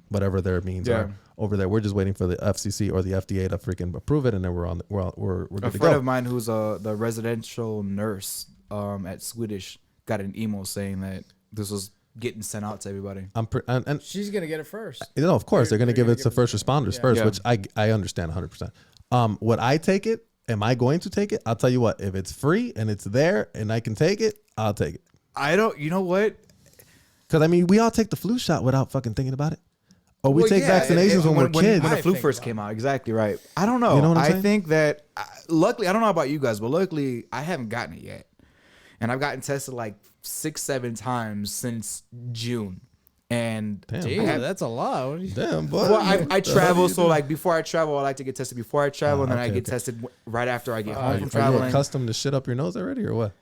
Speaker 1: whatever their means are over there. We're just waiting for the FCC or the FDA to freaking approve it, and then we're good to go.
Speaker 3: A friend of mine who's the residential nurse at Swedish got an email saying that this was getting sent out to everybody.
Speaker 2: And she's gonna get it first.
Speaker 1: You know, of course they're gonna give it to first responders first, which I understand 100%. Would I take it? Am I going to take it? I'll tell you what. If it's free and it's there and I can take it, I'll take it.
Speaker 3: I don't. You know what?
Speaker 1: Because I mean, we all take the flu shot without fucking thinking about it, or we take vaccinations when we're kids.
Speaker 3: When the flu first came out, exactly right. I don't know.
Speaker 1: You know what I'm saying?
Speaker 3: I think that luckily, I don't know about you guys, but luckily, I haven't gotten it yet, and I've gotten tested like 6-7 times since June. And
Speaker 2: that's a lot.
Speaker 1: Damn, boy.
Speaker 3: Well, I travel, so like before I travel, I like to get tested before I travel, and then I get tested right after I get home from traveling.
Speaker 1: Are you accustomed to shit up your nose already, or what?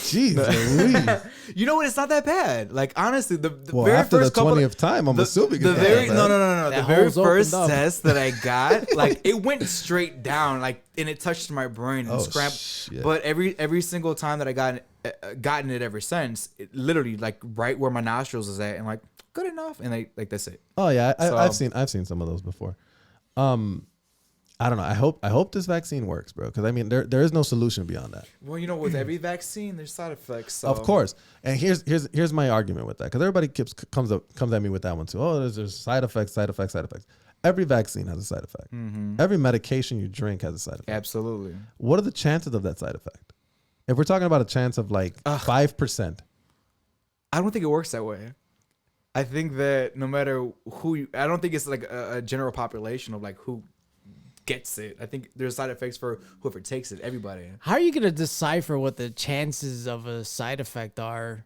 Speaker 1: Jeez, Louise.
Speaker 3: You know what? It's not that bad. Like honestly, the
Speaker 1: Well,
Speaker 3: very
Speaker 1: after the
Speaker 3: first couple
Speaker 1: 20th time, I'm assuming
Speaker 3: the
Speaker 1: it's
Speaker 3: very
Speaker 1: not
Speaker 3: no
Speaker 1: bad.
Speaker 3: no no no
Speaker 2: That
Speaker 3: the very
Speaker 2: hole's opened
Speaker 3: first
Speaker 2: up.
Speaker 3: test that I got, like it went straight down, like and it touched my brain and
Speaker 1: Oh,
Speaker 3: scrambled.
Speaker 1: shit.
Speaker 3: But every single time that I gotten it ever since, it literally like right where my nostrils is at, and like good enough, and like that's it.
Speaker 1: Oh yeah,
Speaker 3: So-
Speaker 1: I've seen some of those before. I don't know. I hope this vaccine works, bro. Because I mean, there is no solution beyond that.
Speaker 3: Well, you know, with every vaccine, there's side effects. So.
Speaker 1: Of course. And here's my argument with that. Because everybody comes at me with that one too. Oh, there's side effects. Every vaccine has a side effect. Every medication you drink has a side effect.
Speaker 3: Absolutely.
Speaker 1: What are the chances of that side effect? If we're talking about a chance of like 5%,
Speaker 3: I don't think it works that way. I think that no matter I don't think it's like a general population of like who gets it. I think there's side effects for whoever takes it. Everybody.
Speaker 2: How are you gonna decipher what the chances of a side effect are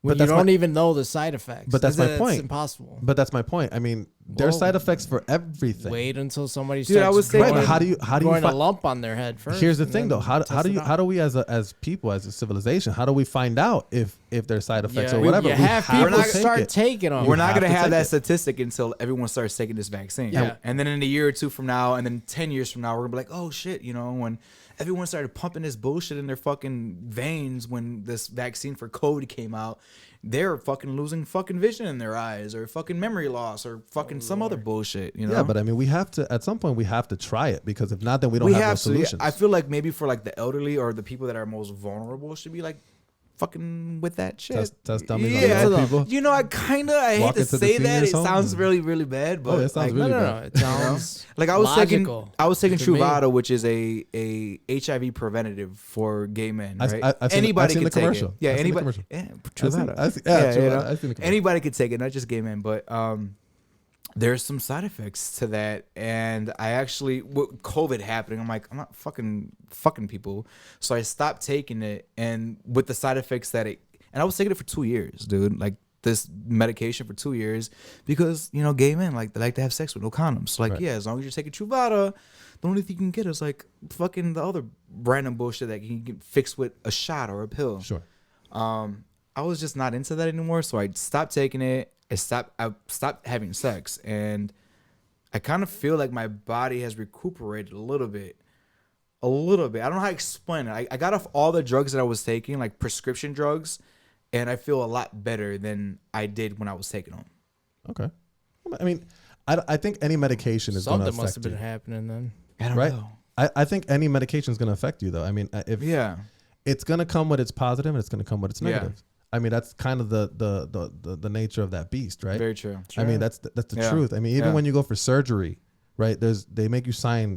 Speaker 2: when
Speaker 1: But
Speaker 2: you
Speaker 1: that's
Speaker 2: don't
Speaker 1: my-
Speaker 2: even know the side effects?
Speaker 1: But that's my
Speaker 2: It's
Speaker 1: point.
Speaker 2: impossible.
Speaker 1: But that's my point. I mean, there's
Speaker 2: Well,
Speaker 1: side effects for everything.
Speaker 2: Wait until somebody
Speaker 3: Dude, I
Speaker 2: starts
Speaker 3: was thinking-
Speaker 2: growing,
Speaker 1: Right, but how do you
Speaker 2: growing a
Speaker 1: fi-
Speaker 2: lump on their head first.
Speaker 1: Here's the
Speaker 2: and
Speaker 1: thing,
Speaker 2: then
Speaker 1: though. How
Speaker 2: test it out.
Speaker 1: do we as people, as a civilization, how do we find out if there's side effects
Speaker 2: Yeah,
Speaker 1: or whatever?
Speaker 2: You
Speaker 1: We
Speaker 2: have
Speaker 1: have
Speaker 2: people
Speaker 1: to take
Speaker 2: start
Speaker 1: it.
Speaker 2: taking them.
Speaker 3: We're not
Speaker 1: have
Speaker 3: going to
Speaker 1: to
Speaker 3: have
Speaker 1: take
Speaker 3: that
Speaker 1: it.
Speaker 3: statistic until everyone starts taking this vaccine.
Speaker 2: Yeah.
Speaker 3: And then in a year or two from now, and then 10 years from now, we're going to be like, oh shit, you know, when everyone started pumping this bullshit in their fucking veins when this vaccine for COVID came out, they're fucking losing fucking vision in their eyes or fucking memory loss or fucking some other bullshit, you know?
Speaker 1: Yeah, but I mean, we have to, at some point, we have to try it because if not, then we don't
Speaker 3: we
Speaker 1: have no
Speaker 3: have to. Yeah.
Speaker 1: solutions.
Speaker 3: I feel like maybe for like the elderly or the people that are most vulnerable should be like fucking with that shit.
Speaker 1: Test dummies
Speaker 3: Yeah.
Speaker 1: on old people.
Speaker 3: You know, I hate
Speaker 1: Walk
Speaker 3: to
Speaker 1: into the
Speaker 3: say that.
Speaker 1: seniors'
Speaker 3: It
Speaker 1: home.
Speaker 3: sounds really, really bad, but
Speaker 1: Oh, it sounds
Speaker 3: like,
Speaker 1: really
Speaker 2: no,
Speaker 1: bad.
Speaker 2: it sounds
Speaker 3: like I was
Speaker 2: logical.
Speaker 3: taking
Speaker 2: to me.
Speaker 3: Truvada, which is a HIV preventative for gay men. Right?
Speaker 1: I've seen
Speaker 3: Anybody
Speaker 1: the
Speaker 3: can take
Speaker 1: commercial.
Speaker 3: it. Yeah,
Speaker 1: I've seen the
Speaker 3: anybody.
Speaker 1: commercial.
Speaker 3: Yeah,
Speaker 1: I've seen-
Speaker 3: Truvada.
Speaker 1: I've seen- yeah,
Speaker 3: you
Speaker 1: Truvada.
Speaker 3: know?
Speaker 1: I've seen the commercial.
Speaker 3: Anybody could take it, not just gay men. But there's some side effects to that, and I actually with COVID happening, I'm like, I'm not fucking people, so I stopped taking it, and with the side effects and I was taking it for 2 years, dude, like this medication for 2 years, because you know, gay men they like to have sex with no condoms. So like,
Speaker 1: Right.
Speaker 3: yeah, as long as you're taking Truvada, the only thing you can get is like fucking the other random bullshit that you can get fixed with a shot or a pill.
Speaker 1: Sure.
Speaker 3: I was just not into that anymore, so I stopped taking it. I stopped having sex, and I kind of feel like my body has recuperated a little bit. I don't know how to explain it. I got off all the drugs that I was taking, like prescription drugs, and I feel a lot better than I did when I was taking them.
Speaker 1: Okay. I mean, I think any medication is going to
Speaker 2: Something must
Speaker 1: affect
Speaker 2: have been
Speaker 1: you.
Speaker 2: happening then.
Speaker 3: I don't
Speaker 1: Right?
Speaker 3: know.
Speaker 1: I think any medication is going to affect you, though. I mean, if
Speaker 3: Yeah.
Speaker 1: it's going to come with its positive and it's going to come with its
Speaker 3: Yeah.
Speaker 1: negative. I mean, that's kind of the nature of that beast, right?
Speaker 3: Very true.
Speaker 1: I mean, that's the
Speaker 3: Yeah.
Speaker 1: truth. I mean, even
Speaker 3: Yeah.
Speaker 1: when you go for surgery, right? They make you sign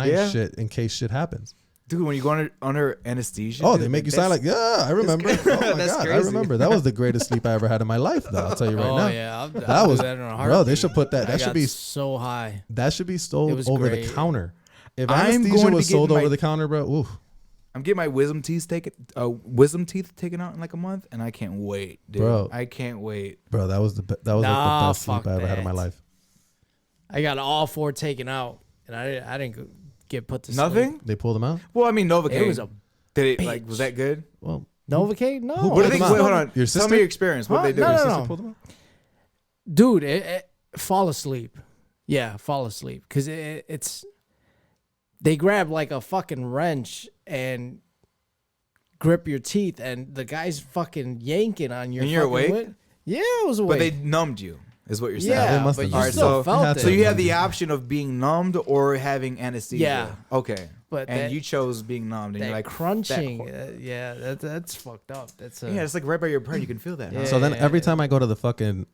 Speaker 3: Yeah.
Speaker 1: shit in case shit happens.
Speaker 3: Dude, when you go under anesthesia.
Speaker 1: Oh,
Speaker 3: dude,
Speaker 1: they make you sign I remember.
Speaker 3: That's
Speaker 1: Oh my
Speaker 3: that's
Speaker 1: god, I
Speaker 3: crazy.
Speaker 1: remember. That was the greatest sleep I ever had in my life, though. I'll tell you right
Speaker 2: Oh
Speaker 1: now.
Speaker 2: yeah, I'll
Speaker 1: That
Speaker 2: do
Speaker 1: was
Speaker 2: that in a
Speaker 1: bro. They
Speaker 2: heartbeat.
Speaker 1: should put that.
Speaker 2: I
Speaker 1: That should
Speaker 2: got
Speaker 1: be
Speaker 2: so high.
Speaker 1: that should be
Speaker 2: It
Speaker 1: sold
Speaker 2: was
Speaker 1: over the
Speaker 2: great.
Speaker 1: counter. If
Speaker 3: I'm
Speaker 1: anesthesia
Speaker 3: going to
Speaker 1: was
Speaker 3: get
Speaker 1: sold
Speaker 3: my-
Speaker 1: over the counter, bro. Oof.
Speaker 3: I'm getting my wisdom teeth taken out in like a month, and I can't wait, dude.
Speaker 1: Bro.
Speaker 3: I can't wait.
Speaker 1: Bro, that was the like the
Speaker 2: Nah,
Speaker 1: best sleep
Speaker 2: fuck
Speaker 1: I ever had in my
Speaker 2: that.
Speaker 1: life.
Speaker 2: I got all 4 taken out, and I didn't get put to sleep.
Speaker 3: Nothing.
Speaker 1: They pulled them out.
Speaker 3: Well, I mean, Novocaine.
Speaker 2: It was a
Speaker 3: Did it was that good?
Speaker 1: Well,
Speaker 2: Novocaine. No.
Speaker 1: Who
Speaker 3: What
Speaker 1: pulled
Speaker 3: do they?
Speaker 1: them out?
Speaker 3: Wait, hold on.
Speaker 1: Your
Speaker 3: Tell
Speaker 1: sister?
Speaker 3: me your experience. What
Speaker 2: Huh?
Speaker 3: they do?
Speaker 2: No,
Speaker 3: Your
Speaker 2: no,
Speaker 3: sister
Speaker 2: no.
Speaker 1: pulled them out.
Speaker 2: Dude, fall asleep. Yeah, fall asleep. Because it's they grab like a fucking wrench and grip your teeth, and the guy's fucking yanking on your.
Speaker 3: And you're
Speaker 2: fucking
Speaker 3: awake?
Speaker 2: lip. Yeah, I was awake.
Speaker 3: But they numbed you, is what you're saying.
Speaker 2: yeah,
Speaker 1: They must
Speaker 2: but
Speaker 1: have
Speaker 2: you
Speaker 1: done
Speaker 3: Alright,
Speaker 2: still
Speaker 3: so-
Speaker 2: felt it.
Speaker 3: So you have the option of being numbed or having anesthesia.
Speaker 2: Yeah.
Speaker 3: Okay.
Speaker 2: But
Speaker 3: and
Speaker 2: that-
Speaker 3: you chose being numbed, and
Speaker 2: that
Speaker 3: you're like
Speaker 2: crunching.
Speaker 3: that
Speaker 2: yeah, that's fucked up. That's
Speaker 3: yeah, it's like right by your brain. You can feel that. huh?
Speaker 2: Yeah.
Speaker 1: So then every time I go to the fucking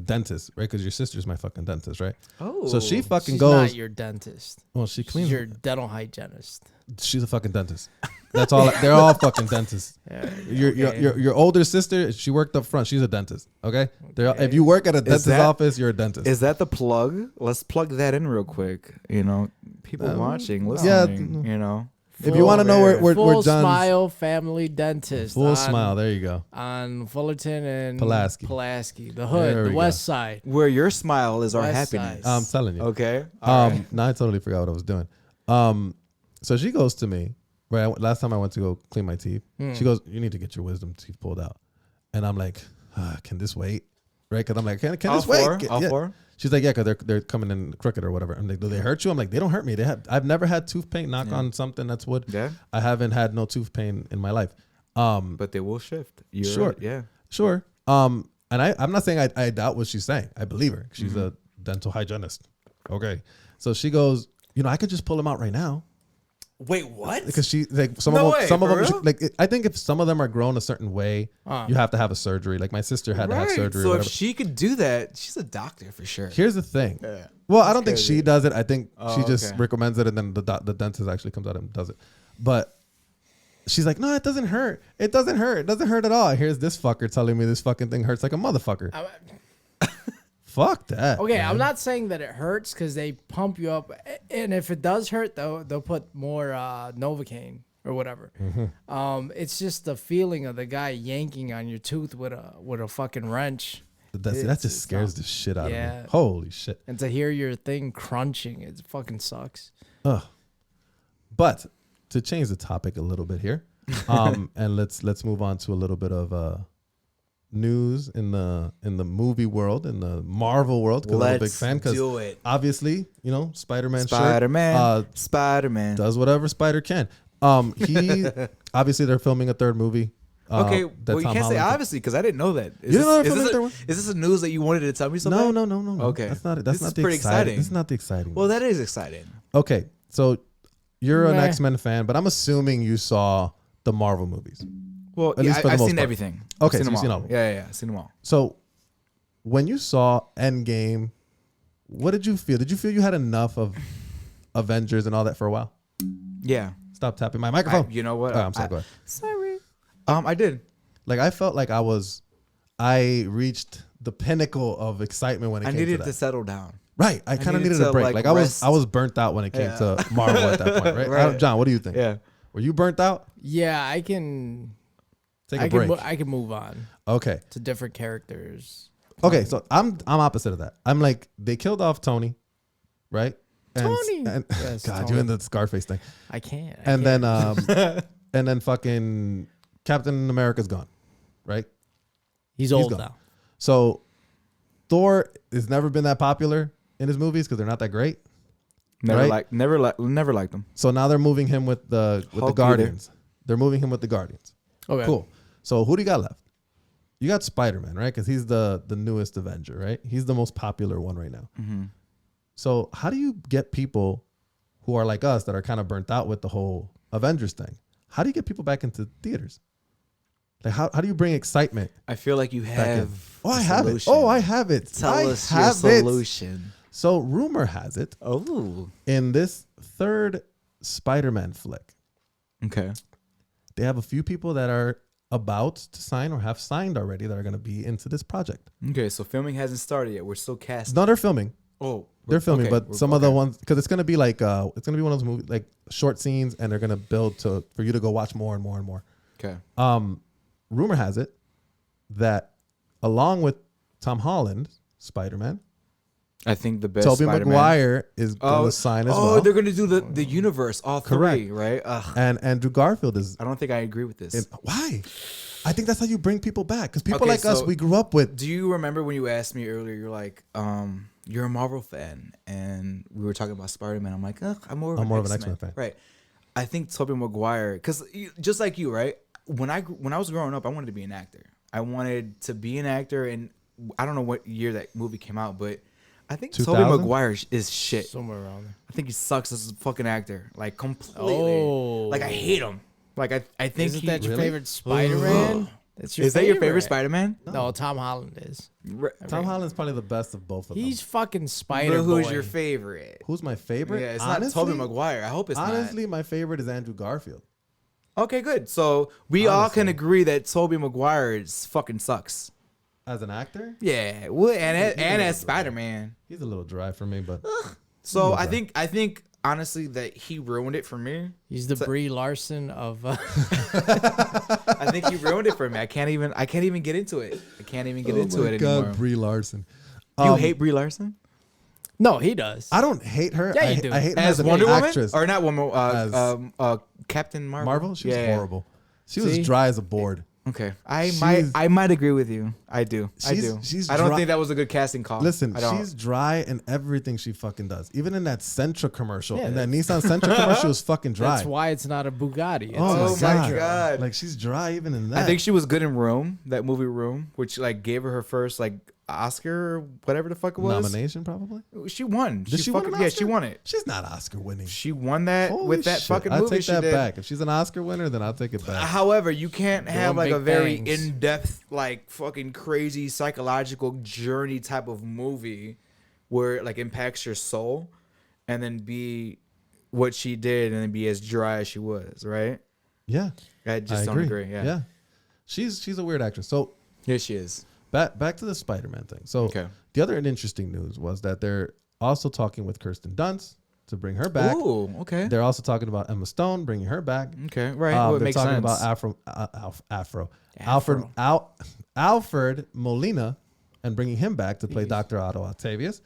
Speaker 1: dentist, right? Because your sister's my fucking dentist, right?
Speaker 3: Oh.
Speaker 1: So she fucking
Speaker 2: She's
Speaker 1: goes.
Speaker 2: not your dentist.
Speaker 1: Well, she
Speaker 2: She's
Speaker 1: cleans.
Speaker 2: your dental hygienist.
Speaker 1: She's a fucking dentist. That's all. They're all fucking dentists.
Speaker 2: Yeah,
Speaker 1: Your older sister, she worked up front. She's a dentist. Okay. If you work at a dentist's
Speaker 3: that-
Speaker 1: office, you're a dentist.
Speaker 3: Is that the plug? Let's plug that in real quick. You know, people watching, listening.
Speaker 1: yeah.
Speaker 3: You know,
Speaker 1: If you want to know where
Speaker 2: Full
Speaker 1: John's
Speaker 2: Smile Family Dentist.
Speaker 1: full
Speaker 2: on-
Speaker 1: smile, there you go.
Speaker 2: on Fullerton and
Speaker 1: Pulaski.
Speaker 2: the hood,
Speaker 1: There
Speaker 2: the
Speaker 1: we
Speaker 2: west side.
Speaker 3: where your smile is our
Speaker 2: West
Speaker 3: happiness.
Speaker 2: side.
Speaker 1: I'm telling you.
Speaker 3: Okay. All right.
Speaker 1: No, I totally forgot what I was doing. So she goes to me, Right. Last time I went to go clean my teeth, she goes, "You need to get your wisdom teeth pulled out," and I'm like, "Can this wait?" Right? Because I'm like, "Can this wait?"
Speaker 3: All four?
Speaker 1: She's like, "Yeah, because they're coming in crooked or whatever." I'm like, "Do they hurt you?" I'm like, "They don't hurt me. I've never had tooth pain. Knock on something that's wood.
Speaker 3: Yeah.
Speaker 1: I haven't had no tooth pain in my life.
Speaker 3: But they will shift.
Speaker 1: Sure.
Speaker 3: Yeah.
Speaker 1: Sure. And I'm not saying I doubt what she's saying. I believe her. She's a dental hygienist. Okay. So she goes, I could just pull them out right now.
Speaker 3: Wait, what?
Speaker 1: Because she like some
Speaker 3: No
Speaker 1: of them,
Speaker 3: way,
Speaker 1: some of
Speaker 3: for
Speaker 1: them
Speaker 3: real?
Speaker 1: like I think if some of them are grown a certain way, you have to have a surgery. Like my sister had to have surgery.
Speaker 3: So
Speaker 1: or
Speaker 3: if
Speaker 1: whatever.
Speaker 3: she could do that, she's a doctor for sure.
Speaker 1: Here's the thing.
Speaker 3: Yeah.
Speaker 1: Well, I don't think she does it. I think she
Speaker 3: Oh,
Speaker 1: just
Speaker 3: okay.
Speaker 1: recommends it, and then the dentist actually comes out and does it. But she's like, "No, it doesn't hurt. It doesn't hurt. It doesn't hurt at all." Here's this fucker telling me this fucking thing hurts like a motherfucker. Fuck that.
Speaker 2: Okay,
Speaker 1: man.
Speaker 2: I'm not saying that it hurts because they pump you up, and if it does hurt, they'll put more Novocaine or whatever. It's just the feeling of the guy yanking on your tooth with a fucking wrench,
Speaker 1: That just scares the shit out of
Speaker 2: Yeah.
Speaker 1: me. Holy shit.
Speaker 2: and to hear your thing crunching, it fucking sucks.
Speaker 1: Ugh. But to change the topic a little bit here, and let's move on to a little bit of news in the movie world, in the Marvel world, because I'm a big fan. Because
Speaker 3: do it.
Speaker 1: obviously, Spider-Man.
Speaker 3: Spider-Man.
Speaker 1: Shirt,
Speaker 3: Spider-Man.
Speaker 1: does whatever Spider can. He obviously they're filming a third movie.
Speaker 3: Okay,
Speaker 1: that
Speaker 3: well, you
Speaker 1: Tom
Speaker 3: can't say
Speaker 1: Holland-
Speaker 3: obviously because I didn't know that.
Speaker 1: You didn't know they're filming a third one?
Speaker 3: Is this a news that you wanted to tell me something?
Speaker 1: No.
Speaker 3: Okay.
Speaker 1: That's not it.
Speaker 3: This
Speaker 1: That's not
Speaker 3: is
Speaker 1: the
Speaker 3: pretty exciting.
Speaker 1: This is not the exciting.
Speaker 3: Well, that is exciting.
Speaker 1: Okay, so you're an
Speaker 2: Meh.
Speaker 1: X-Men fan, but I'm assuming you saw the Marvel movies.
Speaker 3: Well,
Speaker 1: At least for the
Speaker 3: I've
Speaker 1: most
Speaker 3: seen
Speaker 1: part.
Speaker 3: everything.
Speaker 1: Okay,
Speaker 3: I've
Speaker 1: so you've seen all of them.
Speaker 3: Yeah, I've seen them all.
Speaker 1: So when you saw Endgame, what did you feel? Did you feel you had enough of Avengers and all that for a while?
Speaker 3: Yeah.
Speaker 1: Stop tapping my microphone.
Speaker 3: You know what?
Speaker 1: Oh, I'm sorry. Go ahead.
Speaker 3: Sorry. I did.
Speaker 1: Like I felt like I reached the pinnacle of excitement when it
Speaker 3: I
Speaker 1: came to
Speaker 3: needed
Speaker 1: that.
Speaker 3: to settle down.
Speaker 1: Right. I kind of
Speaker 3: needed
Speaker 1: needed a
Speaker 3: to,
Speaker 1: break.
Speaker 3: like,
Speaker 1: Like
Speaker 3: rest.
Speaker 1: I was burnt out when it came to Marvel at that point, right?
Speaker 3: Right.
Speaker 1: John, what do you think?
Speaker 3: Yeah.
Speaker 1: Were you burnt out?
Speaker 2: Yeah, I can.
Speaker 1: Take a break.
Speaker 2: I can move on
Speaker 1: Okay.
Speaker 2: to different characters.
Speaker 1: Okay, so I'm opposite of that. I'm like they killed off Tony, right?
Speaker 2: Tony.
Speaker 1: And,
Speaker 2: Yes,
Speaker 1: God,
Speaker 2: Tony.
Speaker 1: doing the Scarface thing.
Speaker 2: I can't.
Speaker 1: And then and then fucking Captain America's gone, right?
Speaker 2: he's old
Speaker 1: gone.
Speaker 2: now.
Speaker 1: So Thor has never been that popular in his movies because they're not that great.
Speaker 3: Never
Speaker 1: Right?
Speaker 3: never liked them.
Speaker 1: So now they're moving him with the
Speaker 3: Hulk
Speaker 1: Guardians. They're moving him with the Guardians.
Speaker 2: Okay.
Speaker 1: Cool. So who do you got left? You got Spider-Man, right? Because he's the newest Avenger, right? He's the most popular one right now.
Speaker 3: Mm-hmm.
Speaker 1: So how do you get people who are like us that are kind of burnt out with the whole Avengers thing? How do you get people back into theaters? Like how do you bring excitement
Speaker 3: I feel like you
Speaker 1: back in?
Speaker 3: have.
Speaker 1: Oh, I
Speaker 3: a
Speaker 1: have it.
Speaker 3: solution.
Speaker 1: Oh, I have it.
Speaker 3: Tell
Speaker 1: I
Speaker 3: us your
Speaker 1: have it.
Speaker 3: solution.
Speaker 1: So rumor has it
Speaker 3: Oh.
Speaker 1: in this third Spider-Man flick,
Speaker 3: Okay.
Speaker 1: they have a few people that are about to sign or have signed already that are going to be into this project.
Speaker 3: Okay. So filming hasn't started yet. We're still casting.
Speaker 1: No, they're filming.
Speaker 3: Oh,
Speaker 1: They're filming,
Speaker 3: okay,
Speaker 1: but some of the
Speaker 3: okay.
Speaker 1: ones because it's gonna be like it's gonna be one of those movies like short scenes, and they're gonna build to for you to go watch more and more and more.
Speaker 3: Okay.
Speaker 1: Rumor has it that along with Tom Holland, Spider-Man,
Speaker 3: I think the best.
Speaker 1: Tobey
Speaker 3: Spider-Man.
Speaker 1: Maguire is gonna sign as well,
Speaker 3: they're gonna do the universe, all
Speaker 1: Correct.
Speaker 3: three, right? Ugh.
Speaker 1: and Andrew Garfield is.
Speaker 3: I don't think I agree with this.
Speaker 1: Why? I think that's how you bring people back because people
Speaker 3: Okay,
Speaker 1: like us,
Speaker 3: so-
Speaker 1: we grew up with.
Speaker 3: Do you remember when you asked me earlier? You're like, you're a Marvel fan, and we were talking about Spider-Man. I'm like, ugh, I'm more of an X-Men
Speaker 1: fan.
Speaker 3: Right. I think Tobey Maguire, because just like you, right? When I was growing up, I wanted to be an actor. I wanted to be an actor, and I don't know what year that movie came out, but I think
Speaker 1: 2000?
Speaker 3: Tobey Maguire is shit.
Speaker 2: Somewhere around there.
Speaker 3: I think he sucks as a fucking actor, like completely.
Speaker 2: Oh.
Speaker 3: Like I hate him. Like I think
Speaker 2: Isn't
Speaker 3: he,
Speaker 2: that your
Speaker 1: Really?
Speaker 2: favorite Spider-Man? That's
Speaker 3: is that your favorite Spider-Man?
Speaker 2: No, Tom Holland is.
Speaker 1: Tom Holland's probably the best of both of them.
Speaker 2: He's fucking Spider
Speaker 3: But
Speaker 2: Boy.
Speaker 3: who's your favorite?
Speaker 1: Who's my favorite?
Speaker 3: Yeah, it's
Speaker 1: honestly,
Speaker 3: not Tobey Maguire. I hope it's
Speaker 1: honestly, my favorite is Andrew Garfield.
Speaker 3: not. Okay, good. So we all can
Speaker 1: Honestly.
Speaker 3: agree that Tobey Maguire fucking sucks.
Speaker 1: As an actor,
Speaker 3: Yeah, well, and
Speaker 1: He's a
Speaker 3: as
Speaker 1: little
Speaker 3: Spider-Man.
Speaker 1: he's a little dry for me, but
Speaker 3: So
Speaker 1: Okay.
Speaker 3: I think honestly that he ruined it for me.
Speaker 2: He's the Brie Larson of.
Speaker 3: I think he ruined it for me. I can't even get into it. I can't even get into it anymore.
Speaker 1: Brie Larson.
Speaker 3: You hate Brie Larson?
Speaker 2: No, he does.
Speaker 1: I don't hate her.
Speaker 2: Yeah,
Speaker 1: I,
Speaker 2: you do.
Speaker 1: I hate her
Speaker 3: As
Speaker 1: as an
Speaker 3: Wonder Woman,
Speaker 1: actress.
Speaker 3: or not Wonder
Speaker 1: As
Speaker 3: Captain Marvel.
Speaker 1: Marvel, she was
Speaker 3: Yeah.
Speaker 1: horrible. She was
Speaker 2: See?
Speaker 1: dry as a board.
Speaker 3: Okay,
Speaker 1: She's-
Speaker 3: I might agree with you. I do.
Speaker 1: She's
Speaker 3: I don't
Speaker 1: dry-
Speaker 3: think that was a good casting call.
Speaker 1: Listen,
Speaker 3: I don't.
Speaker 1: she's dry in everything she fucking does. Even in that Sentra commercial.
Speaker 2: Yeah,
Speaker 1: and that Nissan Sentra commercial is fucking dry.
Speaker 2: That's why it's not a Bugatti. It's
Speaker 1: Oh,
Speaker 2: a
Speaker 1: my
Speaker 3: my
Speaker 2: Sentra.
Speaker 3: God.
Speaker 1: Like she's dry even in that.
Speaker 3: I think she was good in Room, that movie Room, which like gave her first like Oscar or whatever the fuck it was.
Speaker 1: nomination probably.
Speaker 3: She won.
Speaker 1: Did she win an
Speaker 3: Yeah,
Speaker 1: Oscar?
Speaker 3: she won it.
Speaker 1: She's not Oscar winning.
Speaker 3: She won that
Speaker 1: Holy
Speaker 3: with that
Speaker 1: shit.
Speaker 3: fucking
Speaker 1: I'll
Speaker 3: movie
Speaker 1: take
Speaker 3: she
Speaker 1: that
Speaker 3: did.
Speaker 1: back. If she's an Oscar winner, then I'll take it back.
Speaker 3: However, you can't have like
Speaker 2: big
Speaker 3: a very
Speaker 2: bangs.
Speaker 3: in-depth, like fucking crazy psychological journey type of movie where it like impacts your soul and then be what she did and then be as dry as she was, right?
Speaker 1: Yeah.
Speaker 3: I just don't agree. Yeah.
Speaker 1: She's a weird actress. So
Speaker 3: Here she is.
Speaker 1: back to the Spider-Man thing. So
Speaker 3: Okay.
Speaker 1: the other interesting news was that they're also talking with Kirsten Dunst to bring her back.
Speaker 3: Ooh, okay.
Speaker 1: They're also talking about Emma Stone bringing her back.
Speaker 3: Okay, right. Well, it
Speaker 1: they're
Speaker 3: makes
Speaker 1: talking
Speaker 3: sense.
Speaker 1: about Alfred Molina and bringing him back to play Dr. Otto Octavius.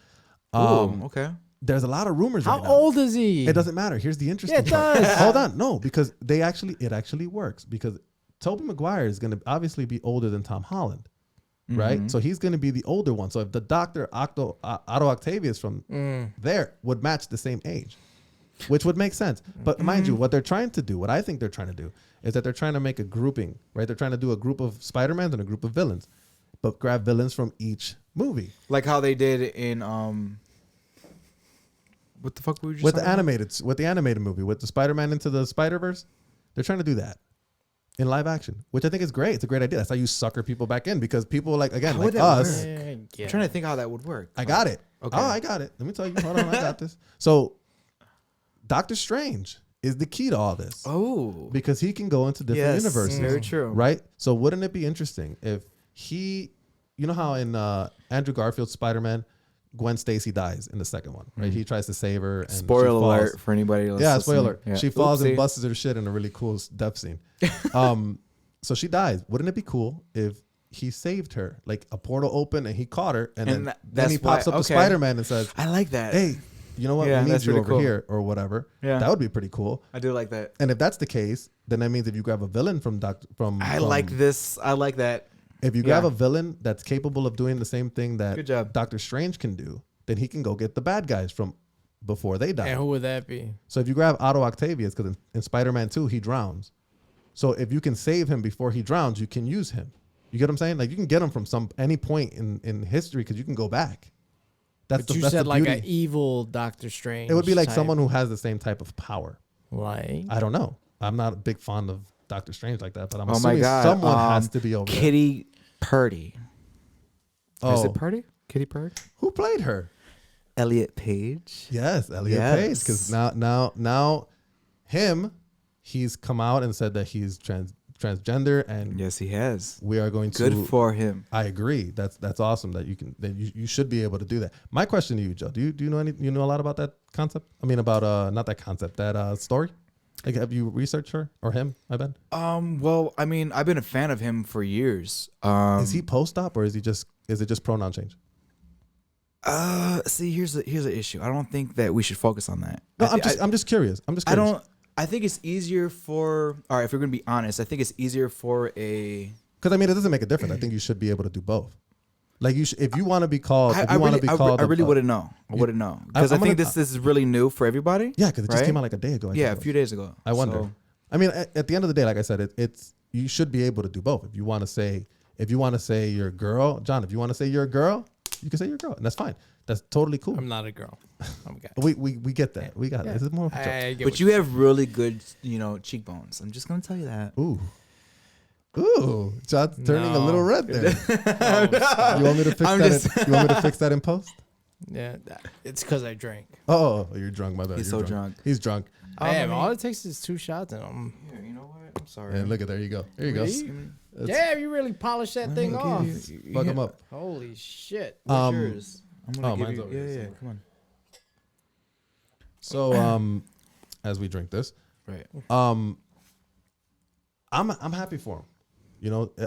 Speaker 3: Ooh, okay.
Speaker 1: There's a lot of rumors
Speaker 2: How
Speaker 1: right now.
Speaker 2: old is he?
Speaker 1: It doesn't matter. Here's the interesting
Speaker 2: It
Speaker 1: part.
Speaker 2: does.
Speaker 1: Hold on. No, because it actually works because Tobey Maguire is going to obviously be older than Tom Holland, right? So he's going to be the older one. So if the Dr. Otto Octavius from there would match the same age, which would make sense. But mind you, what they're trying to do, what I think they're trying to do, is that they're trying to make a grouping, right? They're trying to do a group of Spider-Mans and a group of villains, but grab villains from each movie.
Speaker 3: Like how they did in what the fuck were we just
Speaker 1: With the
Speaker 3: talking about?
Speaker 1: animated movie, with the Spider-Man Into the Spider-Verse, they're trying to do that in live action, which I think is great. It's a great idea. That's how you sucker people back in because people like
Speaker 3: How would
Speaker 1: like
Speaker 3: that
Speaker 1: us.
Speaker 3: work?
Speaker 2: Yeah.
Speaker 3: I'm trying to think how that would work.
Speaker 1: I got it.
Speaker 3: Okay.
Speaker 1: Oh, I got it. Let me tell you. Hold on, I got this. So, Doctor Strange is the key to all this
Speaker 3: Oh,
Speaker 1: because he can go into different
Speaker 3: yes,
Speaker 1: universes.
Speaker 3: very true.
Speaker 1: Right? So, wouldn't it be interesting if he, you know how in Andrew Garfield's Spider-Man, Gwen Stacy dies in the second one, right? He tries to save her. And she
Speaker 3: Spoiler
Speaker 1: falls.
Speaker 3: alert for anybody.
Speaker 1: Yeah, spoiler alert.
Speaker 3: Yeah.
Speaker 1: She falls
Speaker 3: Oopsie.
Speaker 1: and busts her shit in a really cool death scene. So she dies. Wouldn't it be cool if he saved her? Like a portal opened and he caught her, and then
Speaker 3: that's
Speaker 1: he pops
Speaker 3: why-
Speaker 1: up to
Speaker 3: okay.
Speaker 1: Spider-Man and says,
Speaker 3: I like that.
Speaker 1: "Hey, you know what?
Speaker 3: Yeah,
Speaker 1: we need
Speaker 3: that's
Speaker 1: you
Speaker 3: really
Speaker 1: over
Speaker 3: cool.
Speaker 1: here or whatever."
Speaker 3: Yeah.
Speaker 1: That would be pretty cool.
Speaker 3: I do like that.
Speaker 1: And if that's the case, then that means if you grab a villain
Speaker 3: I like this. I like that.
Speaker 1: if you grab
Speaker 3: Yeah.
Speaker 1: a villain that's capable of doing the same thing that
Speaker 3: Good job.
Speaker 1: Doctor Strange can do, then he can go get the bad guys from before they die.
Speaker 2: And who would that be?
Speaker 1: So if you grab Otto Octavius, because in Spider-Man 2, he drowns. So if you can save him before he drowns, you can use him. You get what I'm saying? Like you can get him from any point in history because you can go back. That's
Speaker 2: But you
Speaker 1: that's
Speaker 2: said
Speaker 1: the
Speaker 2: like
Speaker 1: beauty.
Speaker 2: an evil Doctor Strange.
Speaker 1: It would be like
Speaker 2: type.
Speaker 1: someone who has the same type of power.
Speaker 2: Like
Speaker 1: I don't know. I'm not a big fan of Doctor Strange like that, but I'm
Speaker 3: Oh my
Speaker 1: assuming
Speaker 3: god.
Speaker 1: someone has to be over there.
Speaker 3: Kitty Purdy. Is
Speaker 1: Oh,
Speaker 3: it Purdy? Kitty Purdy?
Speaker 1: who played her?
Speaker 3: Elliot Page.
Speaker 1: Yes, Elliot
Speaker 3: Yes.
Speaker 1: Page. Because now, he's come out and said that he's transgender, and
Speaker 3: Yes, he has.
Speaker 1: we are going to.
Speaker 3: Good for him.
Speaker 1: I agree. That's awesome that you should be able to do that. My question to you, Joe, do you know a lot about that concept? I mean about not that concept, that story? Like have you researched her or him, I bet?
Speaker 3: Well, I mean, I've been a fan of him for years.
Speaker 1: Is he post-op or is it just pronoun change?
Speaker 3: See, here's the issue. I don't think that we should focus on that.
Speaker 1: No,
Speaker 3: I,
Speaker 1: I'm just curious.
Speaker 3: I don't. I think it's easier for. All right, if we're gonna be honest, I think it's easier for a.
Speaker 1: Because I mean, it doesn't make a difference. I think you should be able to do both. Like if you want to be called,
Speaker 3: I really wouldn't know. I wouldn't know because I think this is really new for everybody.
Speaker 1: Yeah, because it just
Speaker 3: right?
Speaker 1: came out like a day ago.
Speaker 3: Yeah, a few days ago.
Speaker 1: I wonder.
Speaker 3: So,
Speaker 1: I mean, at the end of the day, like I said, it's you should be able to do both. If you want to say you're a girl, John, if you want to say you're a girl, you can say you're a girl, and that's fine. That's totally cool.
Speaker 2: I'm not a girl. I'm a guy.
Speaker 1: We get that. We got it. This is more of a joke.
Speaker 2: I get
Speaker 3: but
Speaker 2: what
Speaker 3: you have really good, cheekbones. I'm just gonna tell you that.
Speaker 1: Ooh, John's turning a little
Speaker 2: No.
Speaker 1: red there.
Speaker 2: Oh,
Speaker 1: You want me to fix
Speaker 3: I'm
Speaker 1: that?
Speaker 3: just-
Speaker 1: You want me to fix that in post?
Speaker 2: yeah, it's because I drank.
Speaker 1: Oh, you're drunk. My bad.
Speaker 3: He's
Speaker 1: You're
Speaker 3: so drunk.
Speaker 1: He's drunk.
Speaker 2: Damn, all it takes is 2 shots and I'm.
Speaker 3: Yeah, you know what? I'm sorry.
Speaker 1: And look at there. You go. There you go.
Speaker 2: Really? Damn, you really polished that thing off.
Speaker 1: Fuck him up.
Speaker 2: Holy shit.
Speaker 3: What's yours? I'm gonna
Speaker 1: oh,
Speaker 3: give
Speaker 1: mine's
Speaker 3: you.
Speaker 1: over
Speaker 3: Yeah,
Speaker 1: here
Speaker 3: yeah.
Speaker 1: somewhere.
Speaker 3: Come on.
Speaker 1: So as we drink this,
Speaker 3: Right.
Speaker 1: I'm happy for him.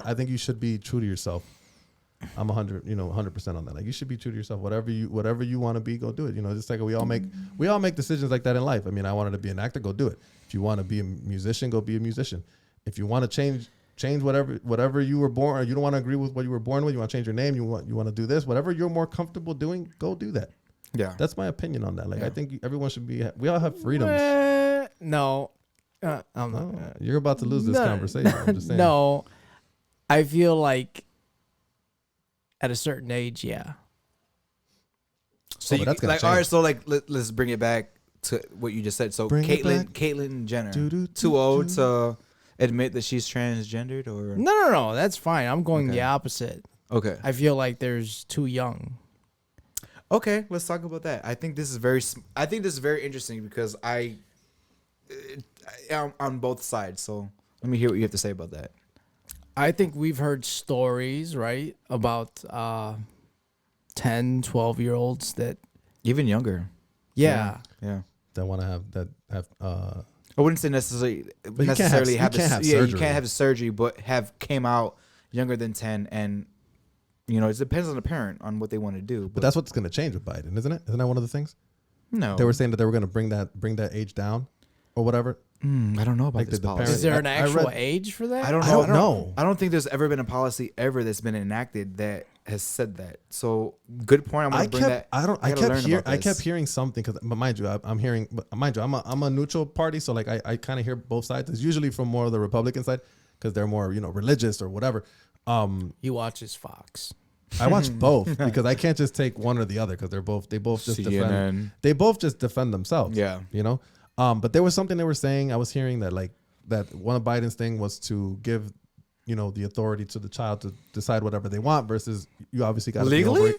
Speaker 1: I think you should be true to yourself. I'm 100% on that. Like, you should be true to yourself. Whatever you want to be, go do it. Just like we all make decisions like that in life. I mean, I wanted to be an actor, go do it. If you want to be a musician, go be a musician. If you want to change whatever you were born, or you don't want to agree with what you were born with, you want to change your name, you want to do this, whatever you're more comfortable doing, go do that.
Speaker 3: Yeah.
Speaker 1: That's my opinion on that. Like, I think everyone should be. We all have freedoms.
Speaker 2: No, I'm not.
Speaker 1: You're about to lose this conversation. I'm just saying.
Speaker 2: No, I feel like at a certain age, yeah.
Speaker 3: So
Speaker 1: but that's gonna
Speaker 3: all right.
Speaker 1: change.
Speaker 3: So let's bring it back to what you just said. So
Speaker 1: Bring it back.
Speaker 3: Caitlyn Jenner,
Speaker 1: Do-do-do-do.
Speaker 3: too old to admit that she's transgendered, or
Speaker 2: No. That's fine. I'm going
Speaker 3: Okay.
Speaker 2: the opposite.
Speaker 3: okay.
Speaker 2: I feel like there's too young.
Speaker 3: Okay, let's talk about that. I think this is very interesting because I am on both sides. So let me hear what you have to say about that.
Speaker 2: I think we've heard stories, right, about 10, 12-year-olds that,
Speaker 3: Even younger.
Speaker 2: yeah.
Speaker 3: Yeah.
Speaker 1: That want to have.
Speaker 3: I wouldn't say necessarily
Speaker 1: you can't
Speaker 3: necessarily
Speaker 1: have- you
Speaker 3: have
Speaker 1: can't have
Speaker 3: you
Speaker 1: surgery.
Speaker 3: can't have the surgery, but have came out younger than 10, and it depends on the parent on what they want to do.
Speaker 1: But that's what's going to change with Biden, isn't it? Isn't that one of the things?
Speaker 3: No,
Speaker 1: They were saying that they were going to bring that age down, or whatever.
Speaker 3: I don't know about
Speaker 1: Like
Speaker 3: this
Speaker 1: the
Speaker 3: policy.
Speaker 1: parents-
Speaker 2: Is there an
Speaker 1: I
Speaker 2: actual
Speaker 1: read-
Speaker 2: age for that?
Speaker 3: I don't
Speaker 1: I
Speaker 3: know.
Speaker 1: don't know.
Speaker 3: I don't think there's ever been a policy ever that's been enacted that has said that. So good point. I'm gonna bring that.
Speaker 1: I
Speaker 3: gotta learn about
Speaker 1: kept
Speaker 3: this.
Speaker 1: hearing something but mind you, I'm hearing. But mind you, I'm a neutral party, so like I kind of hear both sides. It's usually from more of the Republican side because they're more religious or whatever.
Speaker 2: He watches Fox.
Speaker 1: I watch both because I can't just take one or the other because they both just
Speaker 3: CNN.
Speaker 1: defend themselves.
Speaker 3: Yeah.
Speaker 1: But there was something they were saying. I was hearing that that one of Biden's thing was to give the authority to the child to decide whatever they want versus you obviously got to
Speaker 3: Legally?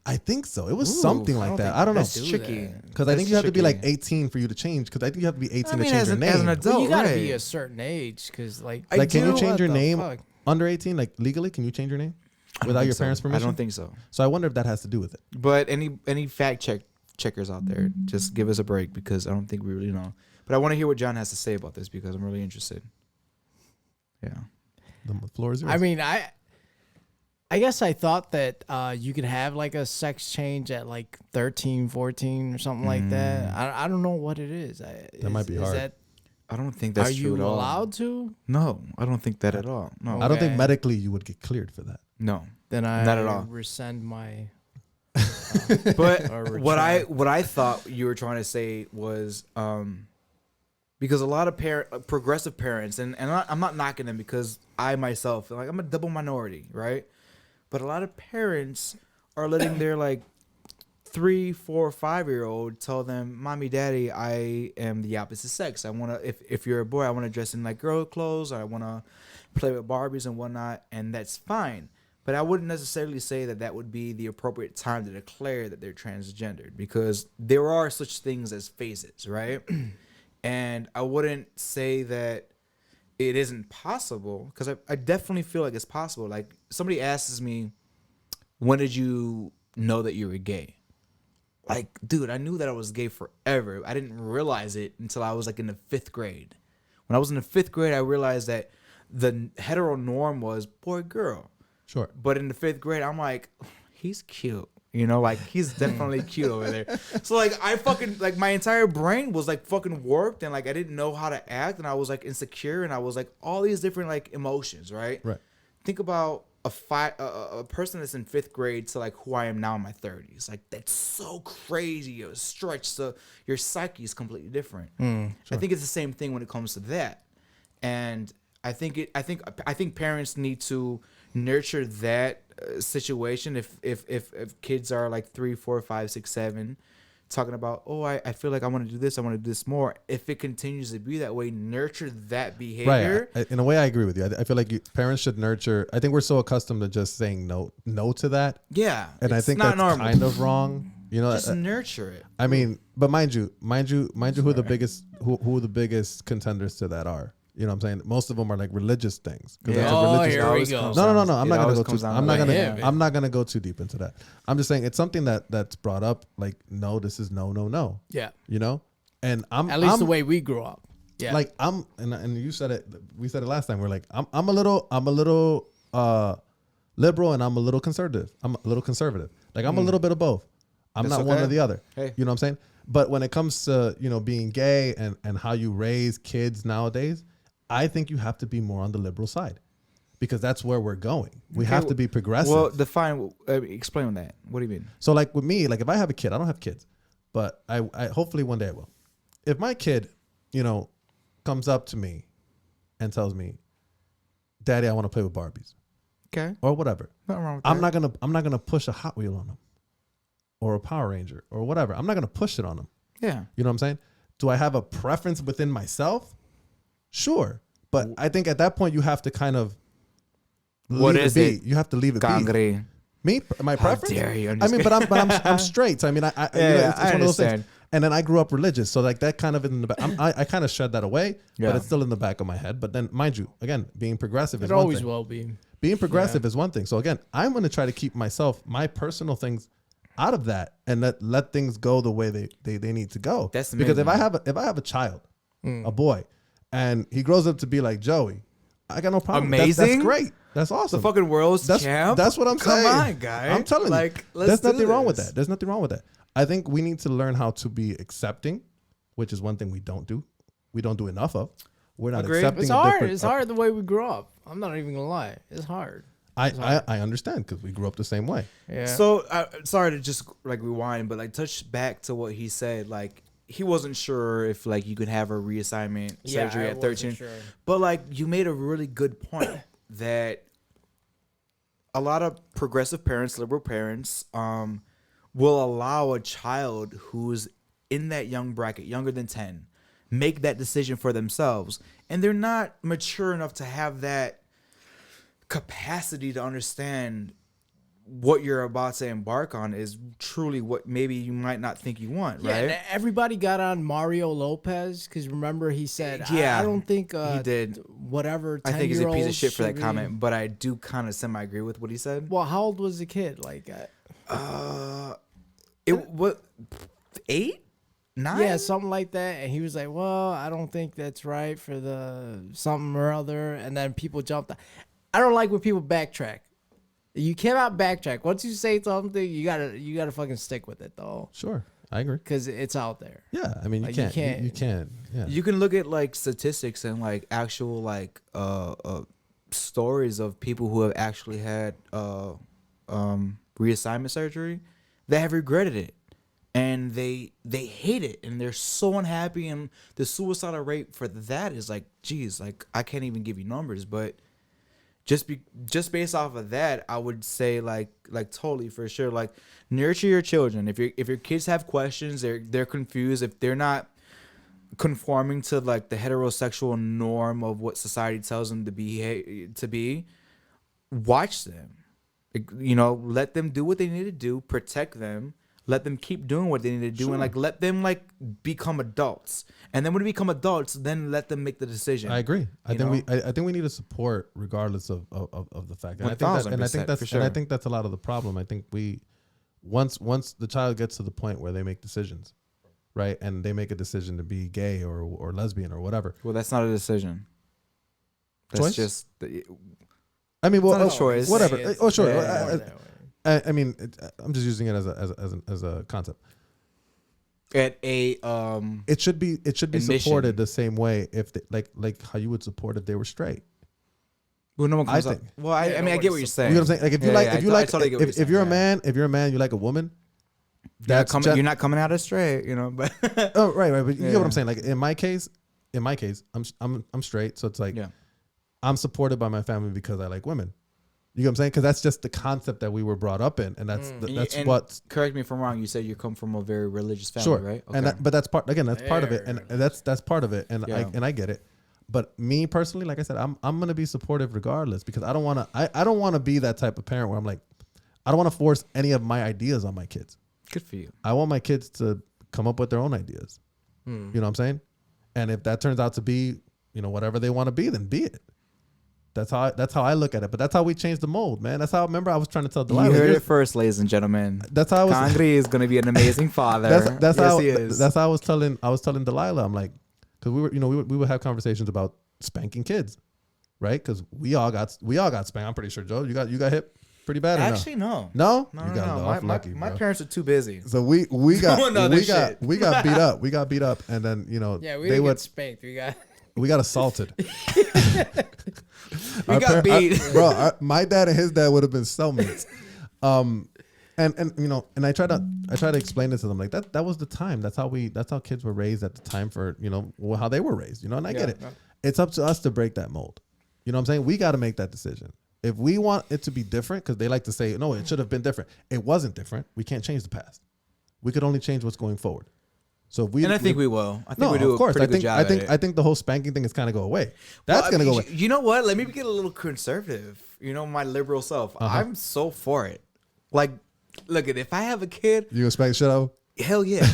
Speaker 1: I think so. It was
Speaker 3: Ooh,
Speaker 1: something like that. I don't know.
Speaker 3: That's tricky.
Speaker 1: Because I think you have to be like 18 for you to change. Because I think you have to be 18 to change
Speaker 3: as
Speaker 1: your
Speaker 3: an
Speaker 1: name.
Speaker 3: adult,
Speaker 2: Well, you got to
Speaker 3: right.
Speaker 2: be a certain age because, like,
Speaker 1: Like, can you change
Speaker 2: What
Speaker 1: your
Speaker 2: the
Speaker 1: name
Speaker 2: fuck?
Speaker 1: under 18? Like legally, can you change your name
Speaker 3: I don't
Speaker 1: without
Speaker 3: think
Speaker 1: your
Speaker 3: so.
Speaker 1: parents' permission?
Speaker 3: I don't think so.
Speaker 1: So I wonder if that has to do with it.
Speaker 3: But any fact checkers out there, just give us a break because I don't think we really know. But I want to hear what John has to say about this because I'm really interested. Yeah.
Speaker 1: The floor is yours.
Speaker 2: I mean, I guess I thought that you could have like a sex change at like 13, 14 or something like that. I don't know what it is.
Speaker 1: That might be hard.
Speaker 3: I don't think that's
Speaker 2: are
Speaker 3: true
Speaker 2: you
Speaker 3: at all.
Speaker 2: allowed to?
Speaker 3: No, I don't think that at all. No.
Speaker 1: I don't think
Speaker 2: Okay.
Speaker 1: medically you would get cleared for that.
Speaker 3: No.
Speaker 2: Then I
Speaker 3: Not at all.
Speaker 2: rescind my.
Speaker 3: But
Speaker 2: Or
Speaker 3: what
Speaker 2: retract.
Speaker 3: I thought you were trying to say was because a lot of progressive parents and I'm not knocking them because I myself like I'm a double minority, right? But a lot of parents are letting their like 3, 4, 5-year-old tell them, "Mommy, Daddy, I am the opposite sex. I want to if you're a boy, I want to dress in like girl clothes, or I want to play with Barbies and whatnot," and that's fine. But I wouldn't necessarily say that would be the appropriate time to declare that they're transgendered because there are such things as phases, right? And I wouldn't say that it isn't possible because I definitely feel like it's possible. Like somebody asks me, "When did you know that you were gay?" Like, dude, I knew that I was gay forever. I didn't realize it until I was like in the 5th grade. When I was in the 5th grade, I realized that the hetero norm was boy, girl.
Speaker 1: Sure.
Speaker 3: But in the 5th grade, I'm like, he's cute. Like he's definitely cute over there. So like I fucking like my entire brain was like fucking warped and like I didn't know how to act and I was like insecure and I was like all these different like emotions, right?
Speaker 1: Right.
Speaker 3: Think about a person that's in 5th grade to like who I am now in my 30s. Like that's so crazy. A stretch. So your psyche is completely different.
Speaker 1: Sure.
Speaker 3: I think it's the same thing when it comes to that. And I think parents need to nurture that situation if kids are like 3, 4, 5, 6, 7 talking about, oh, I feel like I want to do this, I want to do this more. If it continues to be that way, nurture that behavior.
Speaker 1: Right. In a way, I agree with you. I feel like parents should nurture. I think we're so accustomed to just saying no to that.
Speaker 3: Yeah.
Speaker 1: And I
Speaker 3: it's
Speaker 1: think
Speaker 3: not
Speaker 1: that's
Speaker 3: normal.
Speaker 1: kind of wrong.
Speaker 3: Just nurture it.
Speaker 1: I mean, but mind you, who the biggest contenders to that are. You know what I'm saying? Most of them are like religious things. 'Cause that's a
Speaker 2: Oh,
Speaker 1: religious-
Speaker 2: here we go.
Speaker 1: No. I'm
Speaker 3: It
Speaker 1: not gonna
Speaker 3: always
Speaker 1: go
Speaker 3: comes
Speaker 1: too.
Speaker 3: down
Speaker 1: I'm
Speaker 3: to
Speaker 1: not
Speaker 3: that.
Speaker 1: gonna.
Speaker 2: Yeah, man.
Speaker 1: I'm not gonna go too deep into that. I'm just saying it's something that's brought up. Like, no, this is no.
Speaker 2: Yeah.
Speaker 1: You know, and
Speaker 2: At least the way we grew up. Yeah.
Speaker 1: like and you said it. We said it last time. We're like I'm a little liberal and I'm a little conservative. Like I'm a little bit of both. I'm
Speaker 3: That's
Speaker 1: not one or
Speaker 3: okay.
Speaker 1: the other.
Speaker 3: Hey.
Speaker 1: You know what I'm saying? But when it comes to, being gay and how you raise kids nowadays, I think you have to be more on the liberal side because that's where we're going. We have to be progressive.
Speaker 3: Well, explain that. What do you mean?
Speaker 1: So like with me, like if I have a kid, I don't have kids, but I hopefully one day I will. If my kid, comes up to me and tells me, Daddy, I want to play with Barbies
Speaker 3: Okay.
Speaker 1: or whatever.
Speaker 3: Nothing wrong with
Speaker 1: I'm
Speaker 3: that.
Speaker 1: not gonna push a Hot Wheel on them or a Power Ranger or whatever. I'm not gonna push it on them.
Speaker 3: Yeah.
Speaker 1: You know what I'm saying? Do I have a preference within myself? Sure. But I think at that point you have to kind of
Speaker 3: What
Speaker 1: leave
Speaker 3: is
Speaker 1: it
Speaker 3: it?
Speaker 1: be. You have to leave it be.
Speaker 3: Cangre.
Speaker 1: Me, my
Speaker 3: How
Speaker 1: preference.
Speaker 3: dare you? I'm
Speaker 1: I
Speaker 3: just
Speaker 1: mean, but I'm straight. So I mean, it's
Speaker 3: I
Speaker 1: one of those things.
Speaker 3: understand.
Speaker 1: And then I grew up religious, so like that kind of in the back. I kind of shed that away,
Speaker 3: Yeah.
Speaker 1: but it's still in the back of my head. But then, mind you, again, being progressive is
Speaker 2: It
Speaker 1: one
Speaker 2: always
Speaker 1: thing.
Speaker 2: will be.
Speaker 1: Being progressive is one thing. So again, I'm going to try to keep my personal things out of that and let things go the way they need to go.
Speaker 3: That's the
Speaker 1: because
Speaker 3: main
Speaker 1: if I have a child, a boy, and he grows up to be like Joey, I got no problem. That's
Speaker 3: Amazing.
Speaker 1: great. That's awesome.
Speaker 3: The fucking world's champ.
Speaker 1: That's what I'm saying.
Speaker 3: Come on, guy.
Speaker 1: I'm telling you.
Speaker 3: Let's
Speaker 1: There's
Speaker 3: do
Speaker 1: nothing wrong with
Speaker 3: this.
Speaker 1: that. There's nothing wrong with that. I think we need to learn how to be accepting, which is one thing we don't do. We don't do enough of. We're not
Speaker 3: Agreed.
Speaker 1: accepting.
Speaker 2: It's hard. It's hard the way we grew up. I'm not even gonna lie. It's hard.
Speaker 1: I understand because we grew up the same way.
Speaker 2: Yeah.
Speaker 3: So sorry to just like rewind, but like touch back to what he said. Like he wasn't sure if like you could have a reassignment surgery
Speaker 2: I
Speaker 3: at
Speaker 2: wasn't
Speaker 3: 13.
Speaker 2: sure.
Speaker 3: But like you made a really good point that a lot of progressive parents, liberal parents, will allow a child who's in that young bracket, younger than 10, make that decision for themselves, and they're not mature enough to have that capacity to understand what you're about to embark on is truly what maybe you might not think you want,
Speaker 2: Yeah,
Speaker 3: right?
Speaker 2: and everybody got on Mario Lopez because remember he said,
Speaker 3: Yeah,
Speaker 2: I don't think
Speaker 3: he did.
Speaker 2: whatever.
Speaker 3: I think he's a piece of
Speaker 2: 10-year-olds
Speaker 3: shit for that
Speaker 2: should be-"
Speaker 3: comment, but I do kind of semi-agree with what he said.
Speaker 2: Well, how old was the kid? Like,
Speaker 3: It what 8, 9?
Speaker 2: yeah, something like that. And he was like, well, I don't think that's right for the something or other. And then people jumped. I don't like when people backtrack. You cannot backtrack. Once you say something, you gotta fucking stick with it though,
Speaker 1: Sure, I agree.
Speaker 2: because it's out there.
Speaker 1: Yeah, I mean you
Speaker 2: Like, you
Speaker 1: can't.
Speaker 2: can't-
Speaker 1: You can't. Yeah.
Speaker 3: You can look at like statistics and like actual like stories of people who have actually had reassignment surgery that have regretted it, and they hate it, and they're so unhappy, and the suicidal rate for that is like, geez, like I can't even give you numbers, but just based off of that, I would say like totally for sure, like nurture your children. If your kids have questions, they're confused, if they're not conforming to like the heterosexual norm of what society tells them to be, watch them. Let them do what they need to do, protect them, let them keep doing what they need to do, and like let them like become adults. And then when they become adults, then let them make the decision.
Speaker 1: I agree. I
Speaker 3: You
Speaker 1: think we need to support regardless of the fact. And I think
Speaker 3: 1000%, for sure.
Speaker 1: I think that's a lot of the problem. I think we once the child gets to the point where they make decisions, right, and they make a decision to be gay or lesbian or whatever.
Speaker 3: Well, that's not a decision. That's
Speaker 1: Choice?
Speaker 3: just
Speaker 1: I mean, well,
Speaker 3: not a choice.
Speaker 1: whatever.
Speaker 2: It's-
Speaker 1: Oh, sure.
Speaker 3: yeah.
Speaker 1: I mean, I'm just using it as a concept.
Speaker 3: at a
Speaker 1: It should be
Speaker 3: Admission.
Speaker 1: supported the same way if they, like how you would support if they were straight.
Speaker 3: well, no one comes
Speaker 1: I
Speaker 3: up.
Speaker 1: think.
Speaker 3: Well, I mean, I get what you're saying.
Speaker 1: You know what I'm saying? Like if you
Speaker 3: Yeah,
Speaker 1: like,
Speaker 3: yeah,
Speaker 1: if you
Speaker 3: I
Speaker 1: like,
Speaker 3: totally get what
Speaker 1: if
Speaker 3: you're
Speaker 1: you're a
Speaker 3: saying,
Speaker 1: man, you like a woman.
Speaker 3: you're not coming out as straight, but
Speaker 1: Oh, right. But you
Speaker 3: Yeah.
Speaker 1: get what I'm saying. Like in my case, I'm straight, so it's like
Speaker 3: yeah.
Speaker 1: I'm supported by my family because I like women. You know what I'm saying? Because that's just the concept that we were brought up in, and that's
Speaker 3: And
Speaker 1: what.
Speaker 3: Correct me if I'm wrong. You said you come from a very religious family,
Speaker 1: Sure,
Speaker 3: right?
Speaker 1: and but that's part part of it, and that's part of it, and
Speaker 3: Yeah.
Speaker 1: I get it. But me personally, like I said, I'm gonna be supportive regardless because I don't want to. I don't want to be that type of parent where I'm like, I don't want to force any of my ideas on my kids.
Speaker 3: Good for you.
Speaker 1: I want my kids to come up with their own ideas. You know what I'm saying? And if that turns out to be, whatever they want to be, then be it. That's how I look at it. But that's how we change the mold, man. That's how. Remember, I was trying to tell Delilah.
Speaker 3: You heard it first, ladies and gentlemen.
Speaker 1: That's how I was.
Speaker 3: Kangri is going to be an amazing father.
Speaker 1: That's
Speaker 3: yes,
Speaker 1: how.
Speaker 3: he is.
Speaker 1: That's how I was telling Delilah. I'm like, because we would have conversations about spanking kids, right? Because we all got spanked. I'm pretty sure, Joe, you got hit. pretty bad? Or
Speaker 3: Actually, no.
Speaker 1: no,
Speaker 3: No,
Speaker 1: you
Speaker 3: no,
Speaker 1: got
Speaker 3: no.
Speaker 1: off
Speaker 3: My
Speaker 1: lucky,
Speaker 3: my
Speaker 1: bro.
Speaker 3: parents are too busy.
Speaker 1: So we got
Speaker 3: Doing other shit.
Speaker 1: we got beat up. We got beat up, and then
Speaker 2: Yeah, we
Speaker 1: they
Speaker 2: didn't
Speaker 1: would
Speaker 2: get spanked.
Speaker 1: we got assaulted.
Speaker 3: We got beat.
Speaker 1: Bro. My dad and his dad would have been cellmates. And and I try to explain it to them like that was the time. That's how kids were raised at the time for how they were raised. And I get it. It's up to us to break that mold. You know what I'm saying? We got to make that decision. If we want it to be different, because they like to say, no, it should have been different. It wasn't different. We can't change the past. We could only change what's going forward. So if we,
Speaker 3: And I think we will. I think
Speaker 1: no,
Speaker 3: we do
Speaker 1: of course.
Speaker 3: a pretty good job at it.
Speaker 1: I think the whole spanking thing is kind of go away. That's gonna go away.
Speaker 3: You know what? Let me get a little conservative. My liberal self. I'm so for it. Like, look at if I have a kid,
Speaker 1: You gonna spank shit out?
Speaker 3: hell yeah.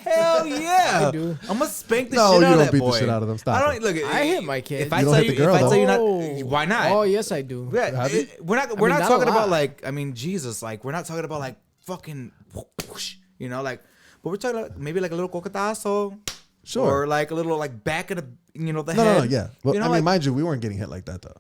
Speaker 3: Hell yeah!
Speaker 2: I do.
Speaker 3: I'm gonna spank the
Speaker 1: No,
Speaker 3: shit
Speaker 1: you
Speaker 3: out of
Speaker 1: don't
Speaker 3: that
Speaker 1: beat the
Speaker 3: boy.
Speaker 1: shit out of them. Stop
Speaker 3: I
Speaker 1: it.
Speaker 3: don't look.
Speaker 2: I hit my kid.
Speaker 3: If I
Speaker 1: You don't
Speaker 3: tell
Speaker 1: hit
Speaker 3: you,
Speaker 1: the girl,
Speaker 3: if I tell you not,
Speaker 2: Oh.
Speaker 3: why not?
Speaker 2: Oh, yes, I do.
Speaker 3: Yeah,
Speaker 1: Have you?
Speaker 3: we're not
Speaker 2: not
Speaker 3: talking
Speaker 2: a
Speaker 3: about
Speaker 2: lot.
Speaker 3: Jesus, we're not talking about fucking whoosh, but we're talking about maybe like a little cocotazo,
Speaker 1: Sure.
Speaker 3: or like a little back of the the
Speaker 1: No,
Speaker 3: head.
Speaker 1: no, yeah. Well,
Speaker 3: You know,
Speaker 1: I mean,
Speaker 3: like-
Speaker 1: mind you, we weren't getting hit like that though.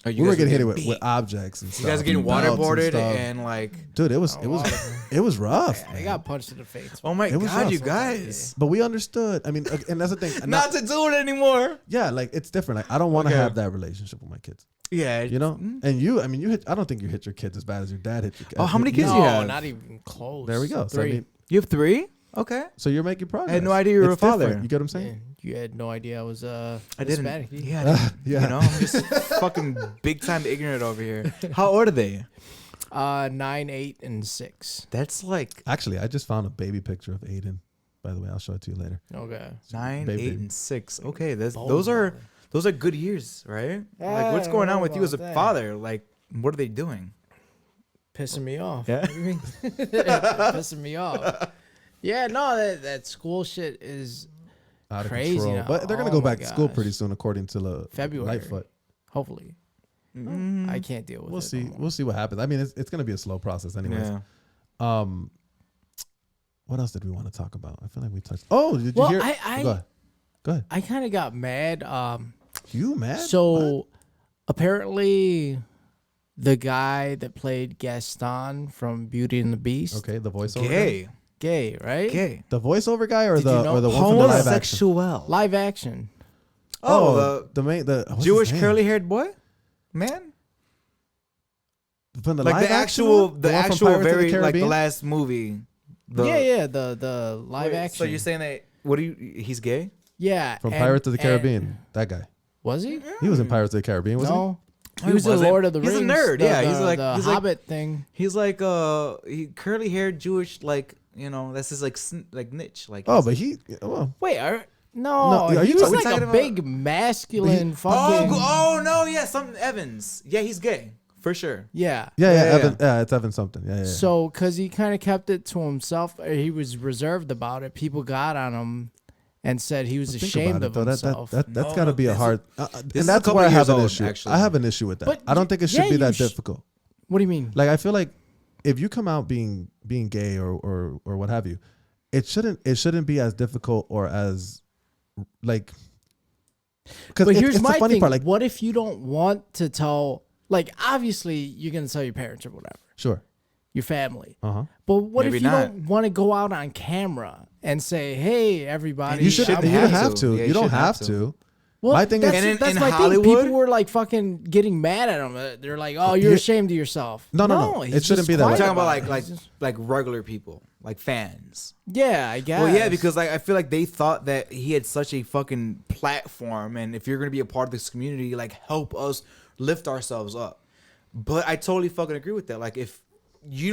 Speaker 3: Oh, you
Speaker 1: We were
Speaker 3: guys
Speaker 1: getting hit
Speaker 3: getting
Speaker 1: with
Speaker 3: beat.
Speaker 1: objects and stuff.
Speaker 3: You guys are getting
Speaker 1: belts and
Speaker 3: waterboarded
Speaker 1: stuff.
Speaker 3: and
Speaker 1: Dude, it was rough.
Speaker 2: I got punched in the face.
Speaker 3: oh my
Speaker 1: It was
Speaker 3: god,
Speaker 1: rough.
Speaker 3: you guys,
Speaker 1: But we understood. I mean, and that's the thing. And
Speaker 3: not to do it anymore.
Speaker 1: yeah, like it's different. Like I don't want to
Speaker 3: Okay.
Speaker 1: have that relationship with my kids.
Speaker 3: Yeah,
Speaker 1: And you, I mean, you hit. I don't think you hit your kids as bad as your dad hit your kids.
Speaker 3: Oh, how many kids
Speaker 2: No,
Speaker 3: you have?
Speaker 2: not even close.
Speaker 1: There we go. So, I
Speaker 2: 3.
Speaker 1: mean,
Speaker 3: You have 3? Okay.
Speaker 1: so you're making progress.
Speaker 3: I had no idea you were
Speaker 1: It's
Speaker 3: a father.
Speaker 1: different. You get what I'm saying?
Speaker 2: Yeah, you had no idea I was
Speaker 3: I didn't.
Speaker 2: Hispanic.
Speaker 3: Yeah, I didn't.
Speaker 1: Yeah.
Speaker 3: I'm just fucking big time ignorant over here. How old are they?
Speaker 2: 9, 8, and 6.
Speaker 3: That's like
Speaker 1: Actually, I just found a baby picture of Aiden. By the way, I'll show it to you later.
Speaker 2: Okay.
Speaker 3: 9,
Speaker 1: Baby.
Speaker 3: 8, and 6. Okay,
Speaker 2: Bold
Speaker 3: those are
Speaker 2: father.
Speaker 3: good years, right?
Speaker 2: Yeah,
Speaker 3: Like, what's
Speaker 2: I
Speaker 3: going
Speaker 2: don't
Speaker 3: on
Speaker 2: know
Speaker 3: with you as a
Speaker 2: about that.
Speaker 3: father? Like, what are they doing?
Speaker 2: Pissing me off.
Speaker 3: Yeah?
Speaker 2: What do you mean? Pissing me off. Yeah, no, that school shit is
Speaker 1: Out of
Speaker 2: Crazy
Speaker 1: control.
Speaker 2: now.
Speaker 1: But they're gonna
Speaker 2: Oh
Speaker 1: go
Speaker 2: my
Speaker 1: back to school
Speaker 2: gosh.
Speaker 1: pretty soon, according to
Speaker 2: February.
Speaker 1: Lightfoot.
Speaker 2: hopefully.
Speaker 3: Mm,
Speaker 2: I can't deal with
Speaker 1: We'll
Speaker 2: it.
Speaker 1: see.
Speaker 2: no more.
Speaker 1: We'll see what happens. I mean, it's gonna be a slow process, anyways.
Speaker 3: yeah.
Speaker 1: What else did we want to talk about? I feel like we touched. Oh, did you
Speaker 2: Well,
Speaker 1: hear?
Speaker 2: I-
Speaker 1: go ahead. Go ahead.
Speaker 2: I kind of got mad.
Speaker 1: You mad?
Speaker 2: So apparently, the guy that played Gaston from Beauty and the Beast,
Speaker 1: Okay, the voiceover. Guy?
Speaker 3: Gay.
Speaker 2: gay, right?
Speaker 3: Gay.
Speaker 1: The voiceover guy or
Speaker 2: Did
Speaker 1: the
Speaker 2: you know-
Speaker 1: or the one from the live action?
Speaker 3: Homosexual.
Speaker 2: Live action.
Speaker 3: Oh,
Speaker 1: the main the what's his
Speaker 3: Jewish
Speaker 1: name?
Speaker 3: curly haired boy? Man?
Speaker 1: From the
Speaker 3: Like
Speaker 1: live
Speaker 3: the
Speaker 1: action
Speaker 3: actual
Speaker 1: one?
Speaker 3: the
Speaker 1: one from
Speaker 3: actual
Speaker 1: Pirates of the
Speaker 3: very like the
Speaker 1: Caribbean?
Speaker 3: last movie. The,
Speaker 2: Yeah, the live
Speaker 3: Wait,
Speaker 2: action.
Speaker 3: So you're saying that he's gay?
Speaker 2: yeah,
Speaker 1: from
Speaker 2: and-
Speaker 1: Pirates of the
Speaker 2: and-
Speaker 1: Caribbean. That guy.
Speaker 2: Was he?
Speaker 1: He was in Pirates of the Caribbean, wasn't
Speaker 2: No.
Speaker 3: he
Speaker 2: He was in
Speaker 3: wasn't.
Speaker 2: Lord of the
Speaker 3: He's a
Speaker 2: Rings.
Speaker 3: nerd, yeah, he's like-
Speaker 2: the
Speaker 3: he's like-
Speaker 2: Hobbit thing.
Speaker 3: He's like curly haired Jewish, like, that's his like niche. Like
Speaker 1: he? Oh, but he. Well,
Speaker 2: Wait,
Speaker 1: No, are
Speaker 2: he
Speaker 1: you
Speaker 2: was
Speaker 1: talking-
Speaker 2: like
Speaker 3: talking
Speaker 2: a
Speaker 3: about-
Speaker 2: big masculine fucking.
Speaker 3: oh no, yeah, something Evans. Yeah, he's gay for sure.
Speaker 2: Yeah.
Speaker 1: yeah,
Speaker 3: Yeah,
Speaker 1: Evan, yeah, it's Evan something. Yeah, yeah.
Speaker 2: So, because he kind of kept it to himself, or he was reserved about it. People got on him and said he was
Speaker 1: Think
Speaker 2: ashamed
Speaker 1: about it,
Speaker 2: of
Speaker 1: though.
Speaker 2: himself.
Speaker 1: That's
Speaker 3: No,
Speaker 1: got to be a
Speaker 3: this is-
Speaker 1: hard.
Speaker 3: is
Speaker 1: And
Speaker 3: a
Speaker 1: that's
Speaker 3: couple
Speaker 1: where I have
Speaker 3: years
Speaker 1: an
Speaker 3: old,
Speaker 1: issue.
Speaker 3: actually.
Speaker 1: I have an issue with that.
Speaker 2: But
Speaker 1: I don't think it should
Speaker 2: yeah,
Speaker 1: be
Speaker 2: you
Speaker 1: that
Speaker 2: sh-
Speaker 1: difficult.
Speaker 2: What do you mean?
Speaker 1: Like I feel like if you come out being gay or what have you, it shouldn't be as difficult or as like. Because
Speaker 2: But here's
Speaker 1: it's
Speaker 2: my
Speaker 1: the funny
Speaker 2: thing.
Speaker 1: part. Like
Speaker 2: What if you don't want to tell? Like, obviously, you're gonna tell your parents or whatever,
Speaker 1: sure,
Speaker 2: your family.
Speaker 1: uh huh.
Speaker 2: But what
Speaker 3: Maybe
Speaker 2: if you
Speaker 3: not.
Speaker 2: don't want to go out on camera and say, "Hey, everybody"?
Speaker 1: You should.
Speaker 3: shouldn't
Speaker 1: You don't
Speaker 3: have
Speaker 1: have
Speaker 3: to.
Speaker 1: to.
Speaker 3: Yeah,
Speaker 1: you
Speaker 3: you
Speaker 1: don't
Speaker 3: shouldn't
Speaker 1: have
Speaker 3: have
Speaker 1: to.
Speaker 2: Well,
Speaker 1: My thing is-
Speaker 2: that's,
Speaker 3: And
Speaker 2: that's
Speaker 3: in
Speaker 2: my
Speaker 3: Hollywood-
Speaker 2: thing. People were like fucking getting mad at him. They're like, "Oh, you're
Speaker 1: You-
Speaker 2: ashamed of yourself."
Speaker 1: No.
Speaker 2: he's
Speaker 1: It shouldn't
Speaker 2: just
Speaker 1: be that way.
Speaker 3: I'm
Speaker 2: quiet
Speaker 3: talking about
Speaker 2: it.
Speaker 3: like
Speaker 2: He's just-
Speaker 3: like regular people, like fans.
Speaker 2: yeah, I guess.
Speaker 3: Well, yeah, because like I feel like they thought that he had such a fucking platform, and if you're gonna be a part of this community, like help us lift ourselves up. But I totally fucking agree with that. Like if you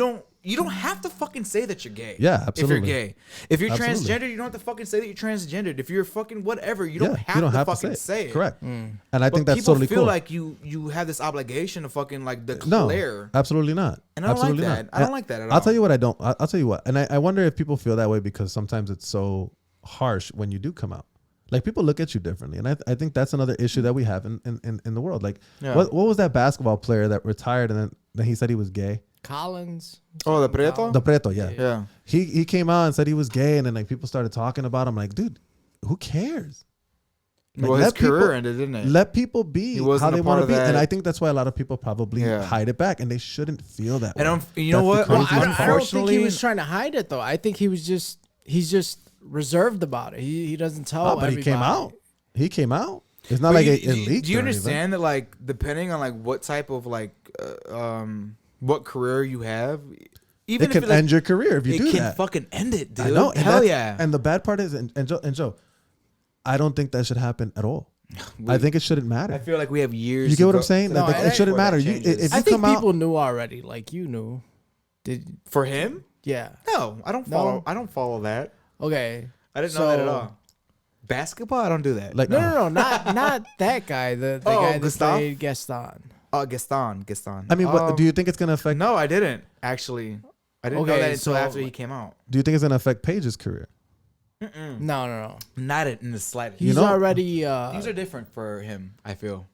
Speaker 3: don't have to fucking say that you're gay.
Speaker 1: Yeah,
Speaker 3: If
Speaker 1: absolutely.
Speaker 3: you're gay, if you're
Speaker 1: Absolutely.
Speaker 3: transgender, you don't have to fucking say that you're transgendered. If you're fucking whatever, you don't
Speaker 1: Yeah,
Speaker 3: have
Speaker 1: you don't
Speaker 3: to
Speaker 1: have
Speaker 3: fucking
Speaker 1: to
Speaker 3: say it.
Speaker 1: Correct. And I
Speaker 3: But
Speaker 1: think that's
Speaker 3: people
Speaker 1: totally
Speaker 3: feel
Speaker 1: cool.
Speaker 3: like you have this obligation to fucking like
Speaker 1: No,
Speaker 3: declare.
Speaker 1: absolutely not.
Speaker 3: And I don't like
Speaker 1: absolutely
Speaker 3: that.
Speaker 1: not.
Speaker 3: I don't like that at
Speaker 1: I'll
Speaker 3: all.
Speaker 1: tell you what I don't. I'll tell you what. And I wonder if people feel that way because sometimes it's so harsh when you do come out. Like people look at you differently, and I think that's another issue that we have in the world. Like,
Speaker 3: Yeah.
Speaker 1: what was that basketball player that retired and then he said he was gay?
Speaker 2: Collins.
Speaker 3: Oh, the Prieto?
Speaker 1: The Preto, yeah.
Speaker 3: Yeah.
Speaker 1: He came out and said he was gay, and then like people started talking about him. Like, dude, who cares? Like,
Speaker 3: Well, his
Speaker 1: let people-
Speaker 3: career ended, didn't it?
Speaker 1: Let people be
Speaker 3: He
Speaker 1: how
Speaker 3: wasn't
Speaker 1: they
Speaker 3: a part
Speaker 1: want to
Speaker 3: of
Speaker 1: be, and
Speaker 3: that.
Speaker 1: I think that's why a lot of people probably
Speaker 3: Yeah.
Speaker 1: hide it back, and they shouldn't feel that way.
Speaker 3: And you know
Speaker 1: That's
Speaker 3: what?
Speaker 1: the
Speaker 2: Well,
Speaker 1: craziest
Speaker 2: I
Speaker 1: part.
Speaker 2: don't think he was
Speaker 3: Unfortunately-
Speaker 2: trying to hide it though. I think he's just reserved about it. He doesn't tell.
Speaker 1: Oh, but he came
Speaker 2: everybody.
Speaker 1: out. He came out. It's not
Speaker 3: But
Speaker 1: like
Speaker 3: you-
Speaker 1: it leaked.
Speaker 3: Do you
Speaker 1: or anything.
Speaker 3: understand that, like, depending on like what type of like, what career you have, even
Speaker 1: It can
Speaker 3: if like,
Speaker 1: end your career if you
Speaker 3: it
Speaker 1: do
Speaker 3: can
Speaker 1: that.
Speaker 3: fucking end it, dude.
Speaker 1: I know. And
Speaker 3: Hell
Speaker 1: that's-
Speaker 3: yeah.
Speaker 1: And the bad part is, and Joe, I don't think that should happen at all. I think it shouldn't matter.
Speaker 3: I feel like we have years.
Speaker 1: You get
Speaker 3: to
Speaker 1: what
Speaker 3: go-
Speaker 1: I'm saying?
Speaker 2: No,
Speaker 1: Like,
Speaker 2: and
Speaker 1: it shouldn't
Speaker 3: before that
Speaker 1: matter. You,
Speaker 3: changes.
Speaker 1: if
Speaker 2: I
Speaker 1: you
Speaker 2: think
Speaker 1: come
Speaker 2: people
Speaker 1: out,
Speaker 2: knew already. Like you knew. Did
Speaker 3: For him?
Speaker 2: yeah?
Speaker 3: No, I don't
Speaker 2: No?
Speaker 3: follow. I don't follow that.
Speaker 2: Okay.
Speaker 3: I didn't know that at
Speaker 2: So-
Speaker 3: all. Basketball? I don't do that.
Speaker 1: like,
Speaker 2: No, not that guy. The
Speaker 3: Oh,
Speaker 2: guy that
Speaker 3: Gustav?
Speaker 2: played Gaston.
Speaker 3: Gaston.
Speaker 1: I mean, what do you think it's gonna affect?
Speaker 3: No, I didn't actually. I didn't know
Speaker 2: Okay,
Speaker 3: that until
Speaker 2: so-
Speaker 3: after he came out.
Speaker 1: Do you think it's gonna affect Paige's career?
Speaker 2: No.
Speaker 3: Not in the slightest.
Speaker 2: He's
Speaker 1: know-
Speaker 2: already.
Speaker 3: Things are different for him. I feel.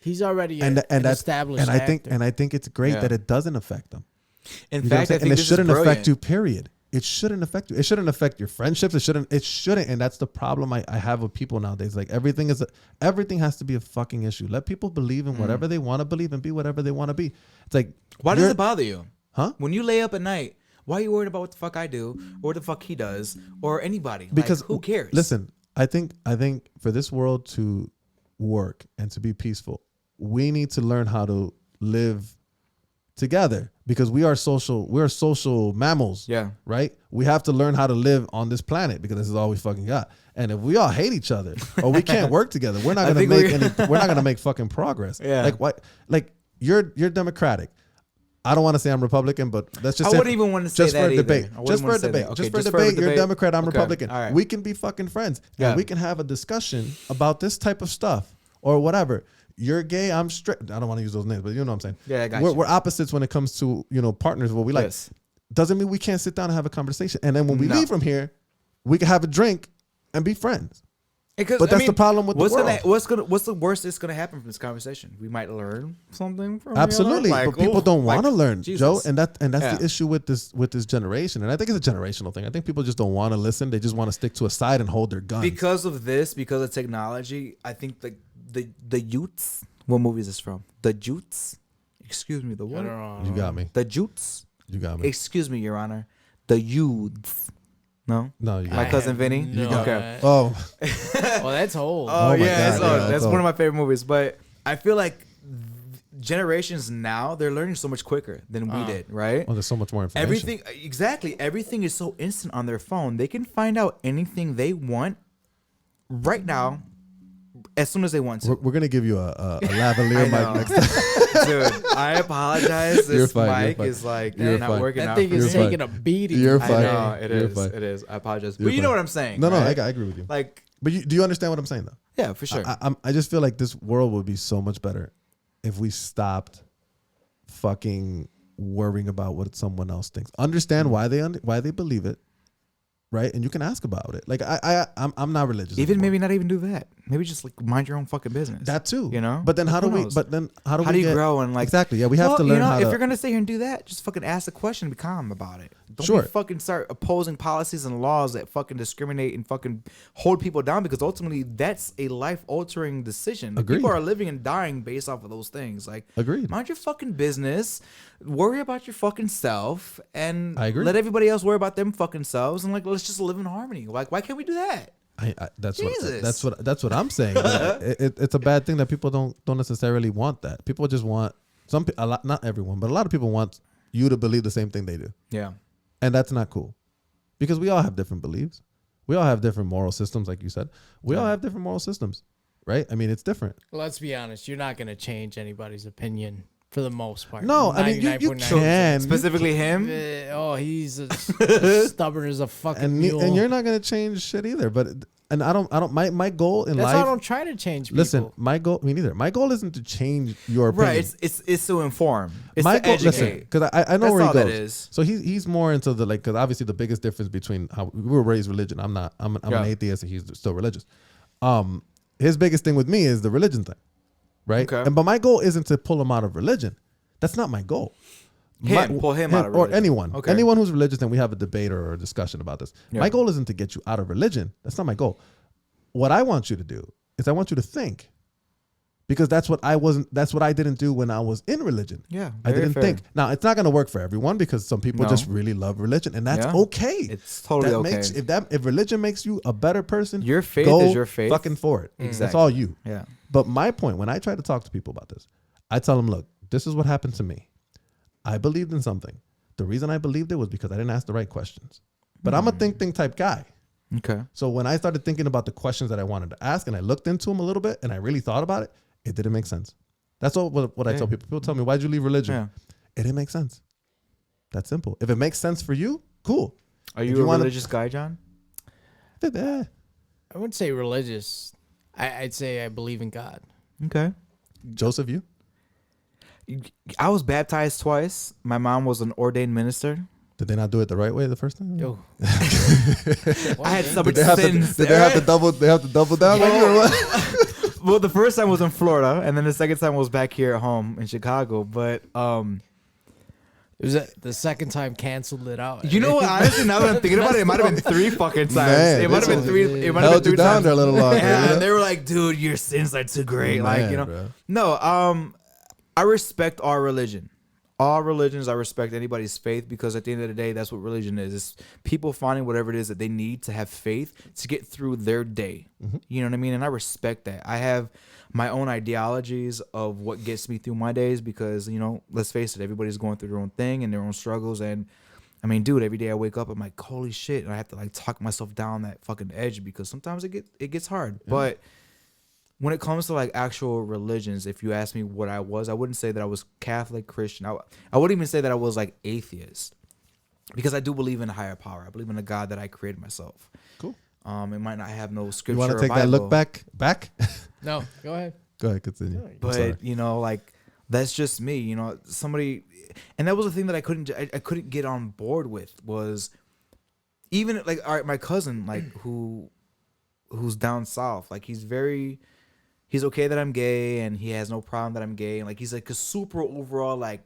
Speaker 2: He's already
Speaker 1: And
Speaker 2: an
Speaker 1: that's
Speaker 2: established
Speaker 1: and I think
Speaker 2: actor.
Speaker 1: and I think it's great
Speaker 3: Yeah.
Speaker 1: that it doesn't affect them.
Speaker 3: In
Speaker 1: You know what I'm
Speaker 3: fact, I
Speaker 1: saying?
Speaker 3: think
Speaker 1: And it
Speaker 3: this
Speaker 1: shouldn't
Speaker 3: is
Speaker 1: affect
Speaker 3: brilliant.
Speaker 1: you. Period. It shouldn't affect you. It shouldn't affect your friendships. It shouldn't. And that's the problem I have with people nowadays. Like everything has to be a fucking issue. Let people believe in whatever they want to believe and be whatever they want to be. It's like,
Speaker 3: Why does
Speaker 1: you're-
Speaker 3: it bother you?
Speaker 1: Huh?
Speaker 3: When you lay up at night, why are you worried about what the fuck I do or what the fuck he does or anybody? Like,
Speaker 1: Because
Speaker 3: who cares?
Speaker 1: Listen, I think for this world to work and to be peaceful, we need to learn how to live together because we are social mammals.
Speaker 3: Yeah.
Speaker 1: Right? We have to learn how to live on this planet because this is all we fucking got. And if we all hate each other or we can't work together, we're not
Speaker 3: I
Speaker 1: gonna
Speaker 3: think
Speaker 1: we're not gonna make fucking progress.
Speaker 3: Yeah.
Speaker 1: Like what? Like you're Democratic. I don't want to say I'm Republican, but let's just
Speaker 3: I
Speaker 1: say
Speaker 3: wouldn't even want to say
Speaker 1: just
Speaker 3: that
Speaker 1: for a
Speaker 3: either.
Speaker 1: debate.
Speaker 3: I wouldn't
Speaker 1: Just for
Speaker 3: wanna
Speaker 1: a
Speaker 3: say
Speaker 1: debate.
Speaker 3: that.
Speaker 1: Just
Speaker 3: Okay,
Speaker 1: for a
Speaker 3: just for a
Speaker 1: debate. You're
Speaker 3: debate.
Speaker 1: Democrat. I'm
Speaker 3: Okay.
Speaker 1: Republican.
Speaker 3: All right.
Speaker 1: We can be fucking friends,
Speaker 3: Yeah.
Speaker 1: and we can have a discussion about this type of stuff or whatever. You're gay. I'm straight. I don't want to use those names, but you know what I'm saying.
Speaker 3: Yeah, I got
Speaker 1: we're,
Speaker 3: you.
Speaker 1: we're opposites when it comes to partners. What we like
Speaker 3: Yes.
Speaker 1: doesn't mean we can't sit down and have a conversation. And then when we
Speaker 3: No.
Speaker 1: leave from here, we can have a drink and be friends.
Speaker 3: Because,
Speaker 1: But that's the problem with the
Speaker 3: what's
Speaker 1: world.
Speaker 3: What's the worst that's gonna happen from this conversation? We might learn something from the
Speaker 1: Absolutely,
Speaker 3: other.
Speaker 1: but people don't want to learn,
Speaker 3: Jesus.
Speaker 1: Joe, and that's
Speaker 3: Yeah.
Speaker 1: the issue with this generation. And I think it's a generational thing. I think people just don't want to listen. They just want to stick to a side and hold their guns.
Speaker 3: Because of this, because of technology, I think the youths. What movie is this from? The Jutes. Excuse me. The
Speaker 2: I
Speaker 3: what?
Speaker 2: don't know.
Speaker 1: You got me.
Speaker 3: The Jutes.
Speaker 1: You got me.
Speaker 3: Excuse me, Your Honor. The youths. No.
Speaker 1: No, you got
Speaker 3: My
Speaker 1: me.
Speaker 3: cousin Vinny.
Speaker 2: No,
Speaker 3: Okay.
Speaker 1: Oh,
Speaker 2: Well, that's old.
Speaker 3: Oh,
Speaker 1: my
Speaker 3: yeah,
Speaker 1: God, yeah,
Speaker 3: that's
Speaker 1: that's
Speaker 3: one of
Speaker 1: all.
Speaker 3: my favorite movies. But I feel like generations now they're learning so much quicker than we did, right?
Speaker 1: well, there's so much more information.
Speaker 3: Everything is so instant on their phone. They can find out anything they want right now, as soon as they want to.
Speaker 1: We're gonna give you a lavalier
Speaker 3: I
Speaker 1: mic
Speaker 3: know.
Speaker 1: next time.
Speaker 3: Dude, I apologize.
Speaker 1: You're
Speaker 3: This
Speaker 1: fine, you're
Speaker 3: mic
Speaker 1: fine.
Speaker 3: is like
Speaker 1: You're
Speaker 3: not
Speaker 1: fine.
Speaker 3: working
Speaker 2: that
Speaker 3: out.
Speaker 2: thing
Speaker 3: for
Speaker 2: is
Speaker 3: me.
Speaker 1: You're
Speaker 2: taking a beating.
Speaker 1: You're
Speaker 3: I
Speaker 1: fine.
Speaker 3: know it
Speaker 1: You're
Speaker 3: is.
Speaker 1: fine.
Speaker 3: It is. I apologize.
Speaker 1: You're
Speaker 3: But you know
Speaker 1: fine.
Speaker 3: what I'm saying.
Speaker 1: No,
Speaker 3: right?
Speaker 1: I agree with you.
Speaker 3: Like,
Speaker 1: But do you understand what I'm saying though?
Speaker 3: yeah, for sure.
Speaker 1: I just feel like this world would be so much better if we stopped fucking worrying about what someone else thinks. Understand why they believe it, right? And you can ask about it. Like I'm not religious.
Speaker 3: Even
Speaker 1: anymore.
Speaker 3: maybe not even do that. Maybe just like mind your own fucking business.
Speaker 1: that too.
Speaker 3: You know?
Speaker 1: But then how do
Speaker 3: Who
Speaker 1: we?
Speaker 3: knows?
Speaker 1: But then how do
Speaker 3: How
Speaker 1: we
Speaker 3: do you
Speaker 1: get-
Speaker 3: grow and like
Speaker 1: exactly? Yeah, we have to learn how
Speaker 3: if
Speaker 1: to.
Speaker 3: you're gonna sit here and do that, just fucking ask the question and be calm about it. Don't
Speaker 1: Sure.
Speaker 3: be fucking start opposing policies and laws that fucking discriminate and fucking hold people down because ultimately that's a life altering decision. Like,
Speaker 1: Agreed.
Speaker 3: people are living and dying based off of those things. Like,
Speaker 1: Agreed.
Speaker 3: mind your fucking business, worry about your fucking self, and
Speaker 1: I agree.
Speaker 3: let everybody else worry about them fucking selves. And like, let's just live in harmony. Like, why can't we do that? Jesus.
Speaker 1: That's what I'm saying. It's a bad thing that people don't necessarily want that. People just want a lot, not everyone, but a lot of people want you to believe the same thing they do,
Speaker 3: Yeah.
Speaker 1: and that's not cool, because we all have different beliefs, we all have different moral systems, like you said. We all have different moral systems, right? I mean, it's different.
Speaker 2: Let's be honest. You're not going to change anybody's opinion for the most part.
Speaker 1: No, I mean you
Speaker 2: 99.9%.
Speaker 1: can,
Speaker 3: Specifically him.
Speaker 2: He's as stubborn as a fucking
Speaker 1: and
Speaker 2: mule.
Speaker 1: you're not gonna change shit either. But and I don't. My goal in
Speaker 2: That's why I
Speaker 1: life.
Speaker 2: don't try to change people.
Speaker 1: Listen, my goal. Me neither. My goal isn't to change your opinion.
Speaker 3: Right. It's to inform. It's
Speaker 1: my
Speaker 3: to
Speaker 1: goal,
Speaker 3: educate.
Speaker 1: listen, because I know
Speaker 3: That's
Speaker 1: where he
Speaker 3: all
Speaker 1: goes.
Speaker 3: that is.
Speaker 1: So he's more into the like, because obviously the biggest difference between how we were raised religion. I'm not. I'm
Speaker 3: Yeah.
Speaker 1: an atheist, and he's still religious. His biggest thing with me is the religion thing, right?
Speaker 3: Okay.
Speaker 1: But my goal isn't to pull him out of religion. That's not my goal.
Speaker 3: Pull him out of
Speaker 1: or
Speaker 3: religion.
Speaker 1: anyone,
Speaker 3: Okay.
Speaker 1: anyone who's religious, and we have a debate or a discussion about this.
Speaker 3: Yeah.
Speaker 1: My goal isn't to get you out of religion. That's not my goal. what I want you to do is I want you to think. Because that's what I didn't do when I was in religion.
Speaker 3: Yeah.
Speaker 1: I
Speaker 3: very
Speaker 1: didn't
Speaker 3: fair.
Speaker 1: think. Now, it's not going to work for everyone because some people
Speaker 3: No.
Speaker 1: just really love religion, and that's
Speaker 3: Yeah.
Speaker 1: okay.
Speaker 3: It's totally okay.
Speaker 1: If religion makes you a better person,
Speaker 3: Your faith
Speaker 1: go
Speaker 3: is your faith.
Speaker 1: fucking for it.
Speaker 3: Exactly.
Speaker 1: That's all you.
Speaker 3: Yeah.
Speaker 1: But my point, when I try to talk to people about this, I tell them, look, this is what happened to me. I believed in something. The reason I believed it was because I didn't ask the right questions. But I'm a think type guy.
Speaker 3: Okay.
Speaker 1: So when I started thinking about the questions that I wanted to ask and I looked into them a little bit and I really thought about it, it didn't make sense. That's what I tell people. People tell me, why'd you leave religion?
Speaker 3: Yeah.
Speaker 1: It didn't make sense. That's simple. If it makes sense for you, cool.
Speaker 3: Are
Speaker 1: If
Speaker 3: you a
Speaker 1: wanna-
Speaker 3: religious guy, John?
Speaker 1: Eh,
Speaker 2: I wouldn't say religious. I'd say I believe in God.
Speaker 3: Okay.
Speaker 1: Joseph, you?
Speaker 3: I was baptized twice. My mom was an ordained minister.
Speaker 1: Did they not do it the right way the first time?
Speaker 2: Yo.
Speaker 3: I had so much
Speaker 1: Did
Speaker 3: sins.
Speaker 1: they have to double down on you or what?
Speaker 3: Well, the first time was in Florida, and then the second time was back here at home in Chicago. But
Speaker 2: It was the second time canceled it out.
Speaker 3: you know what? Honestly, now that I'm thinking about it, it might have been 3 fucking times.
Speaker 1: Man,
Speaker 3: it might have been
Speaker 1: this
Speaker 3: 3. It might have
Speaker 1: Held
Speaker 3: been
Speaker 1: you
Speaker 3: 3
Speaker 1: down
Speaker 3: times.
Speaker 1: there a little longer.
Speaker 3: Yeah,
Speaker 1: you know?
Speaker 3: and they were like, "Dude, your sins are too great." Like,
Speaker 1: Man,
Speaker 3: you know,
Speaker 1: bro.
Speaker 3: no. I respect our religion. All religions, I respect anybody's faith because at the end of the day, that's what religion is. It's people finding whatever it is that they need to have faith to get through their day. You know what I mean? And I respect that. I have my own ideologies of what gets me through my days because, you know, let's face it, everybody's going through their own thing and their own struggles. And I mean, dude, every day I wake up, I'm like, holy shit. And I have to like talk myself down that fucking edge because sometimes it gets hard. Yeah. But when it comes to like actual religions, if you ask me what I was, I wouldn't say that I was Catholic, Christian. I wouldn't even say that I was like atheist because I do believe in a higher power. I believe in a God that I created myself.
Speaker 1: Cool.
Speaker 3: It might not have no scripture.
Speaker 1: You want to
Speaker 3: or
Speaker 1: take
Speaker 3: Bible,
Speaker 1: that look back?
Speaker 2: No, go ahead.
Speaker 1: Go ahead, continue.
Speaker 3: But you know, like that's just me. You know, somebody, and that was the thing that I couldn't get on board with was even like all right, my cousin like who's down south, like he's okay that I'm gay and he has no problem that I'm gay and like he's like a super overall like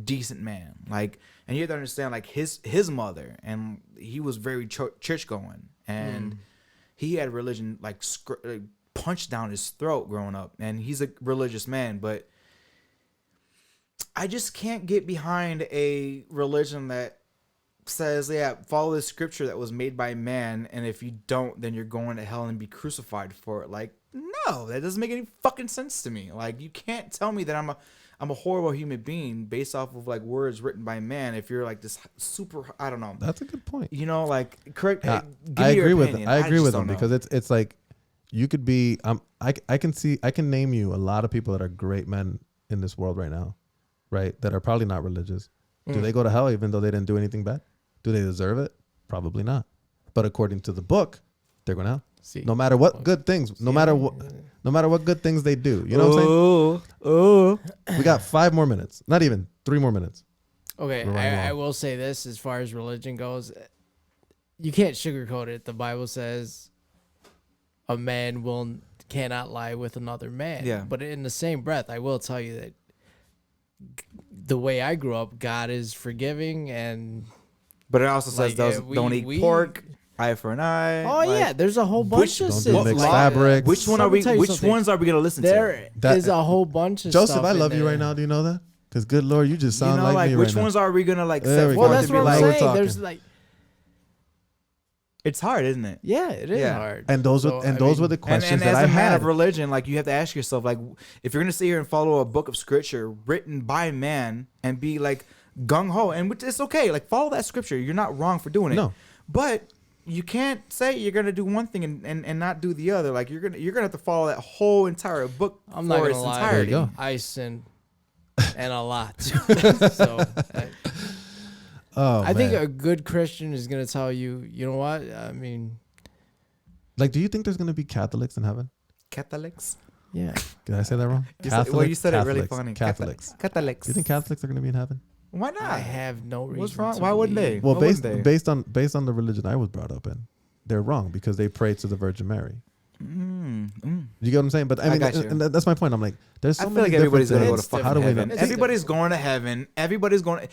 Speaker 3: decent man, like, and you have to understand like his mother, and he was very church going, and he had religion like punched down his throat growing up, and he's a religious man, but I just can't get behind a religion that says, yeah, follow the scripture that was made by man, and if you don't, then you're going to hell and be crucified for it. Like, no, that doesn't make any fucking sense to me. Like, you can't tell me that I'm a horrible human being based off of like words written by man if you're like this super, I don't know.
Speaker 1: That's a good point.
Speaker 3: You know, like correct.
Speaker 1: I
Speaker 3: give me your
Speaker 1: agree with
Speaker 3: opinion.
Speaker 1: I agree
Speaker 3: just
Speaker 1: with
Speaker 3: don't
Speaker 1: them
Speaker 3: know.
Speaker 1: because it's like you could be I can name you a lot of people that are great men in this world right now, right? That are probably not religious. Do they go to hell even though they didn't do anything bad? Do they deserve it? Probably not. But according to the book, they're going to hell.
Speaker 2: See,
Speaker 1: No matter what good things, no matter what good things they do. You know what I'm saying?
Speaker 3: Oh,
Speaker 1: We got 5 more minutes. Not even 3 more minutes.
Speaker 2: okay,
Speaker 1: We're running
Speaker 2: I
Speaker 1: long.
Speaker 2: will say this as far as religion goes, you can't sugarcoat it. The Bible says a man cannot lie with another man.
Speaker 3: Yeah.
Speaker 2: But in the same breath, I will tell you that the way I grew up, God is forgiving and
Speaker 3: but it also says
Speaker 2: Like,
Speaker 3: don't eat pork, eye for an eye.
Speaker 2: oh yeah, there's a whole bunch of
Speaker 1: Don't
Speaker 2: sins.
Speaker 1: do mixed
Speaker 2: like-
Speaker 1: fabrics.
Speaker 3: Which one
Speaker 2: Let
Speaker 3: are
Speaker 2: me
Speaker 3: we?
Speaker 2: tell you
Speaker 3: Which
Speaker 2: something.
Speaker 3: ones are we gonna listen
Speaker 2: There
Speaker 3: to?
Speaker 2: is a whole bunch of
Speaker 1: Joseph,
Speaker 2: stuff
Speaker 1: I
Speaker 2: in
Speaker 1: love you
Speaker 2: there.
Speaker 1: right now. Do you know that? Because good Lord, you just
Speaker 3: You
Speaker 1: sound
Speaker 3: know,
Speaker 1: like me
Speaker 3: which
Speaker 1: right now.
Speaker 3: ones are we gonna like
Speaker 1: There
Speaker 3: set
Speaker 1: we
Speaker 3: forth
Speaker 1: go.
Speaker 2: Well, that's
Speaker 3: to be
Speaker 2: what
Speaker 1: Now
Speaker 2: I'm
Speaker 1: we're
Speaker 3: like?
Speaker 2: saying. There's
Speaker 1: talking.
Speaker 2: like,
Speaker 3: It's hard, isn't it?
Speaker 2: yeah, it is
Speaker 3: Yeah.
Speaker 2: hard.
Speaker 1: And those
Speaker 2: So,
Speaker 1: were and
Speaker 2: I
Speaker 1: those
Speaker 2: mean,
Speaker 1: were the
Speaker 3: And
Speaker 1: questions
Speaker 3: as
Speaker 1: that I
Speaker 3: a man
Speaker 1: had.
Speaker 3: of religion, like you have to ask yourself, like, if you're gonna sit here and follow a book of scripture written by man and be like gung ho, and which it's okay, like follow that scripture. You're not wrong for doing it.
Speaker 1: No.
Speaker 3: But you can't say you're gonna do one thing and not do the other. Like you're gonna have to follow that whole entire book
Speaker 2: I'm
Speaker 3: for
Speaker 2: not gonna
Speaker 3: its
Speaker 2: lie.
Speaker 3: entirety.
Speaker 1: There you go.
Speaker 2: I sin and a lot. So
Speaker 1: Oh,
Speaker 2: I think
Speaker 1: man.
Speaker 2: a good Christian is gonna tell you, you know what? I mean,
Speaker 1: Like, do you think there's going to be Catholics in heaven?
Speaker 3: Catholics.
Speaker 2: yeah.
Speaker 1: Did I say that wrong?
Speaker 3: Well, you said it really
Speaker 1: Catholics,
Speaker 3: funny.
Speaker 1: Catholics.
Speaker 3: Catholics.
Speaker 1: Do you think Catholics are going to be in heaven?
Speaker 3: Why not?
Speaker 2: I have no reason.
Speaker 3: What's wrong?
Speaker 2: to
Speaker 3: Why wouldn't they?
Speaker 2: believe-
Speaker 1: Well,
Speaker 3: Why wouldn't they?
Speaker 1: based on the religion I was brought up in, they're wrong because they pray to the Virgin Mary. You get what I'm saying? But I mean,
Speaker 3: got you.
Speaker 1: and that's my point. I'm like, there's so
Speaker 3: I feel
Speaker 1: many
Speaker 3: like everybody's
Speaker 1: different
Speaker 3: gonna go to
Speaker 1: things.
Speaker 3: fucking
Speaker 1: How do we
Speaker 3: heaven.
Speaker 1: know?
Speaker 3: Everybody's going to heaven. Everybody's going.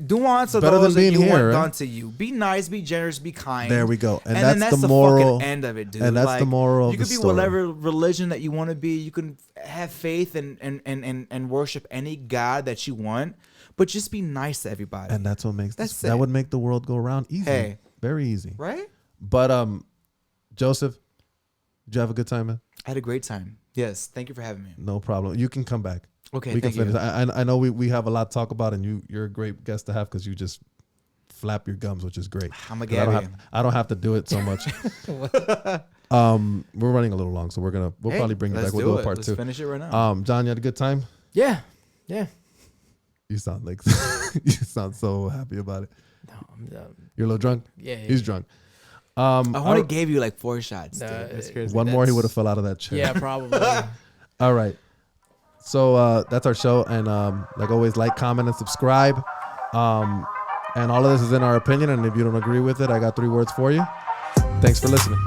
Speaker 3: Nuance of
Speaker 1: Better than
Speaker 3: those that
Speaker 1: being
Speaker 3: you
Speaker 1: here,
Speaker 3: want
Speaker 1: right?
Speaker 3: done to you. Be nice. Be generous. Be kind.
Speaker 1: There we go. And
Speaker 3: then
Speaker 1: that's the
Speaker 3: the
Speaker 1: moral-
Speaker 3: fucking end of it, dude.
Speaker 1: and that's the moral of
Speaker 3: You could
Speaker 1: the
Speaker 3: be
Speaker 1: story.
Speaker 3: whatever religion that you want to be. You can have faith and worship any god that you want, but just be nice to everybody.
Speaker 1: And that's what makes
Speaker 3: That's
Speaker 1: that
Speaker 3: it.
Speaker 1: would make the world go round easy.
Speaker 3: Hey.
Speaker 1: Very easy.
Speaker 3: Right?
Speaker 1: But Joseph, did you have a good time, man?
Speaker 3: I had a great time. Yes. Thank you for having me.
Speaker 1: No problem. You can come back.
Speaker 3: Okay.
Speaker 1: We can
Speaker 3: Thank
Speaker 1: finish.
Speaker 3: you.
Speaker 1: I know we have a lot to talk about, and you're a great guest to have because you just flap your gums, which is great.
Speaker 3: I'm a
Speaker 1: 'Cause
Speaker 3: Gabby.
Speaker 1: I don't have to do it so much. We're running a little long, so we'll
Speaker 3: Hey,
Speaker 1: probably bring it
Speaker 3: let's
Speaker 1: back. We'll do a
Speaker 3: it.
Speaker 1: part
Speaker 3: Let's
Speaker 1: 2.
Speaker 3: finish it right now.
Speaker 1: John, you had a good time.
Speaker 2: Yeah. Yeah.
Speaker 1: You sound like you sound so happy about it.
Speaker 2: No, I'm
Speaker 1: You're a little drunk.
Speaker 2: yeah.
Speaker 1: He's drunk.
Speaker 3: I only gave you like 4 shots. Dude.
Speaker 2: Nah,
Speaker 3: That's crazy.
Speaker 1: One more, he would have fell out of that chair.
Speaker 2: Yeah, probably.
Speaker 1: All right. So that's our show, and like always, like, comment, and subscribe. And all of this is in our opinion, and if you don't agree with it, I got 3 words for you. Thanks for listening.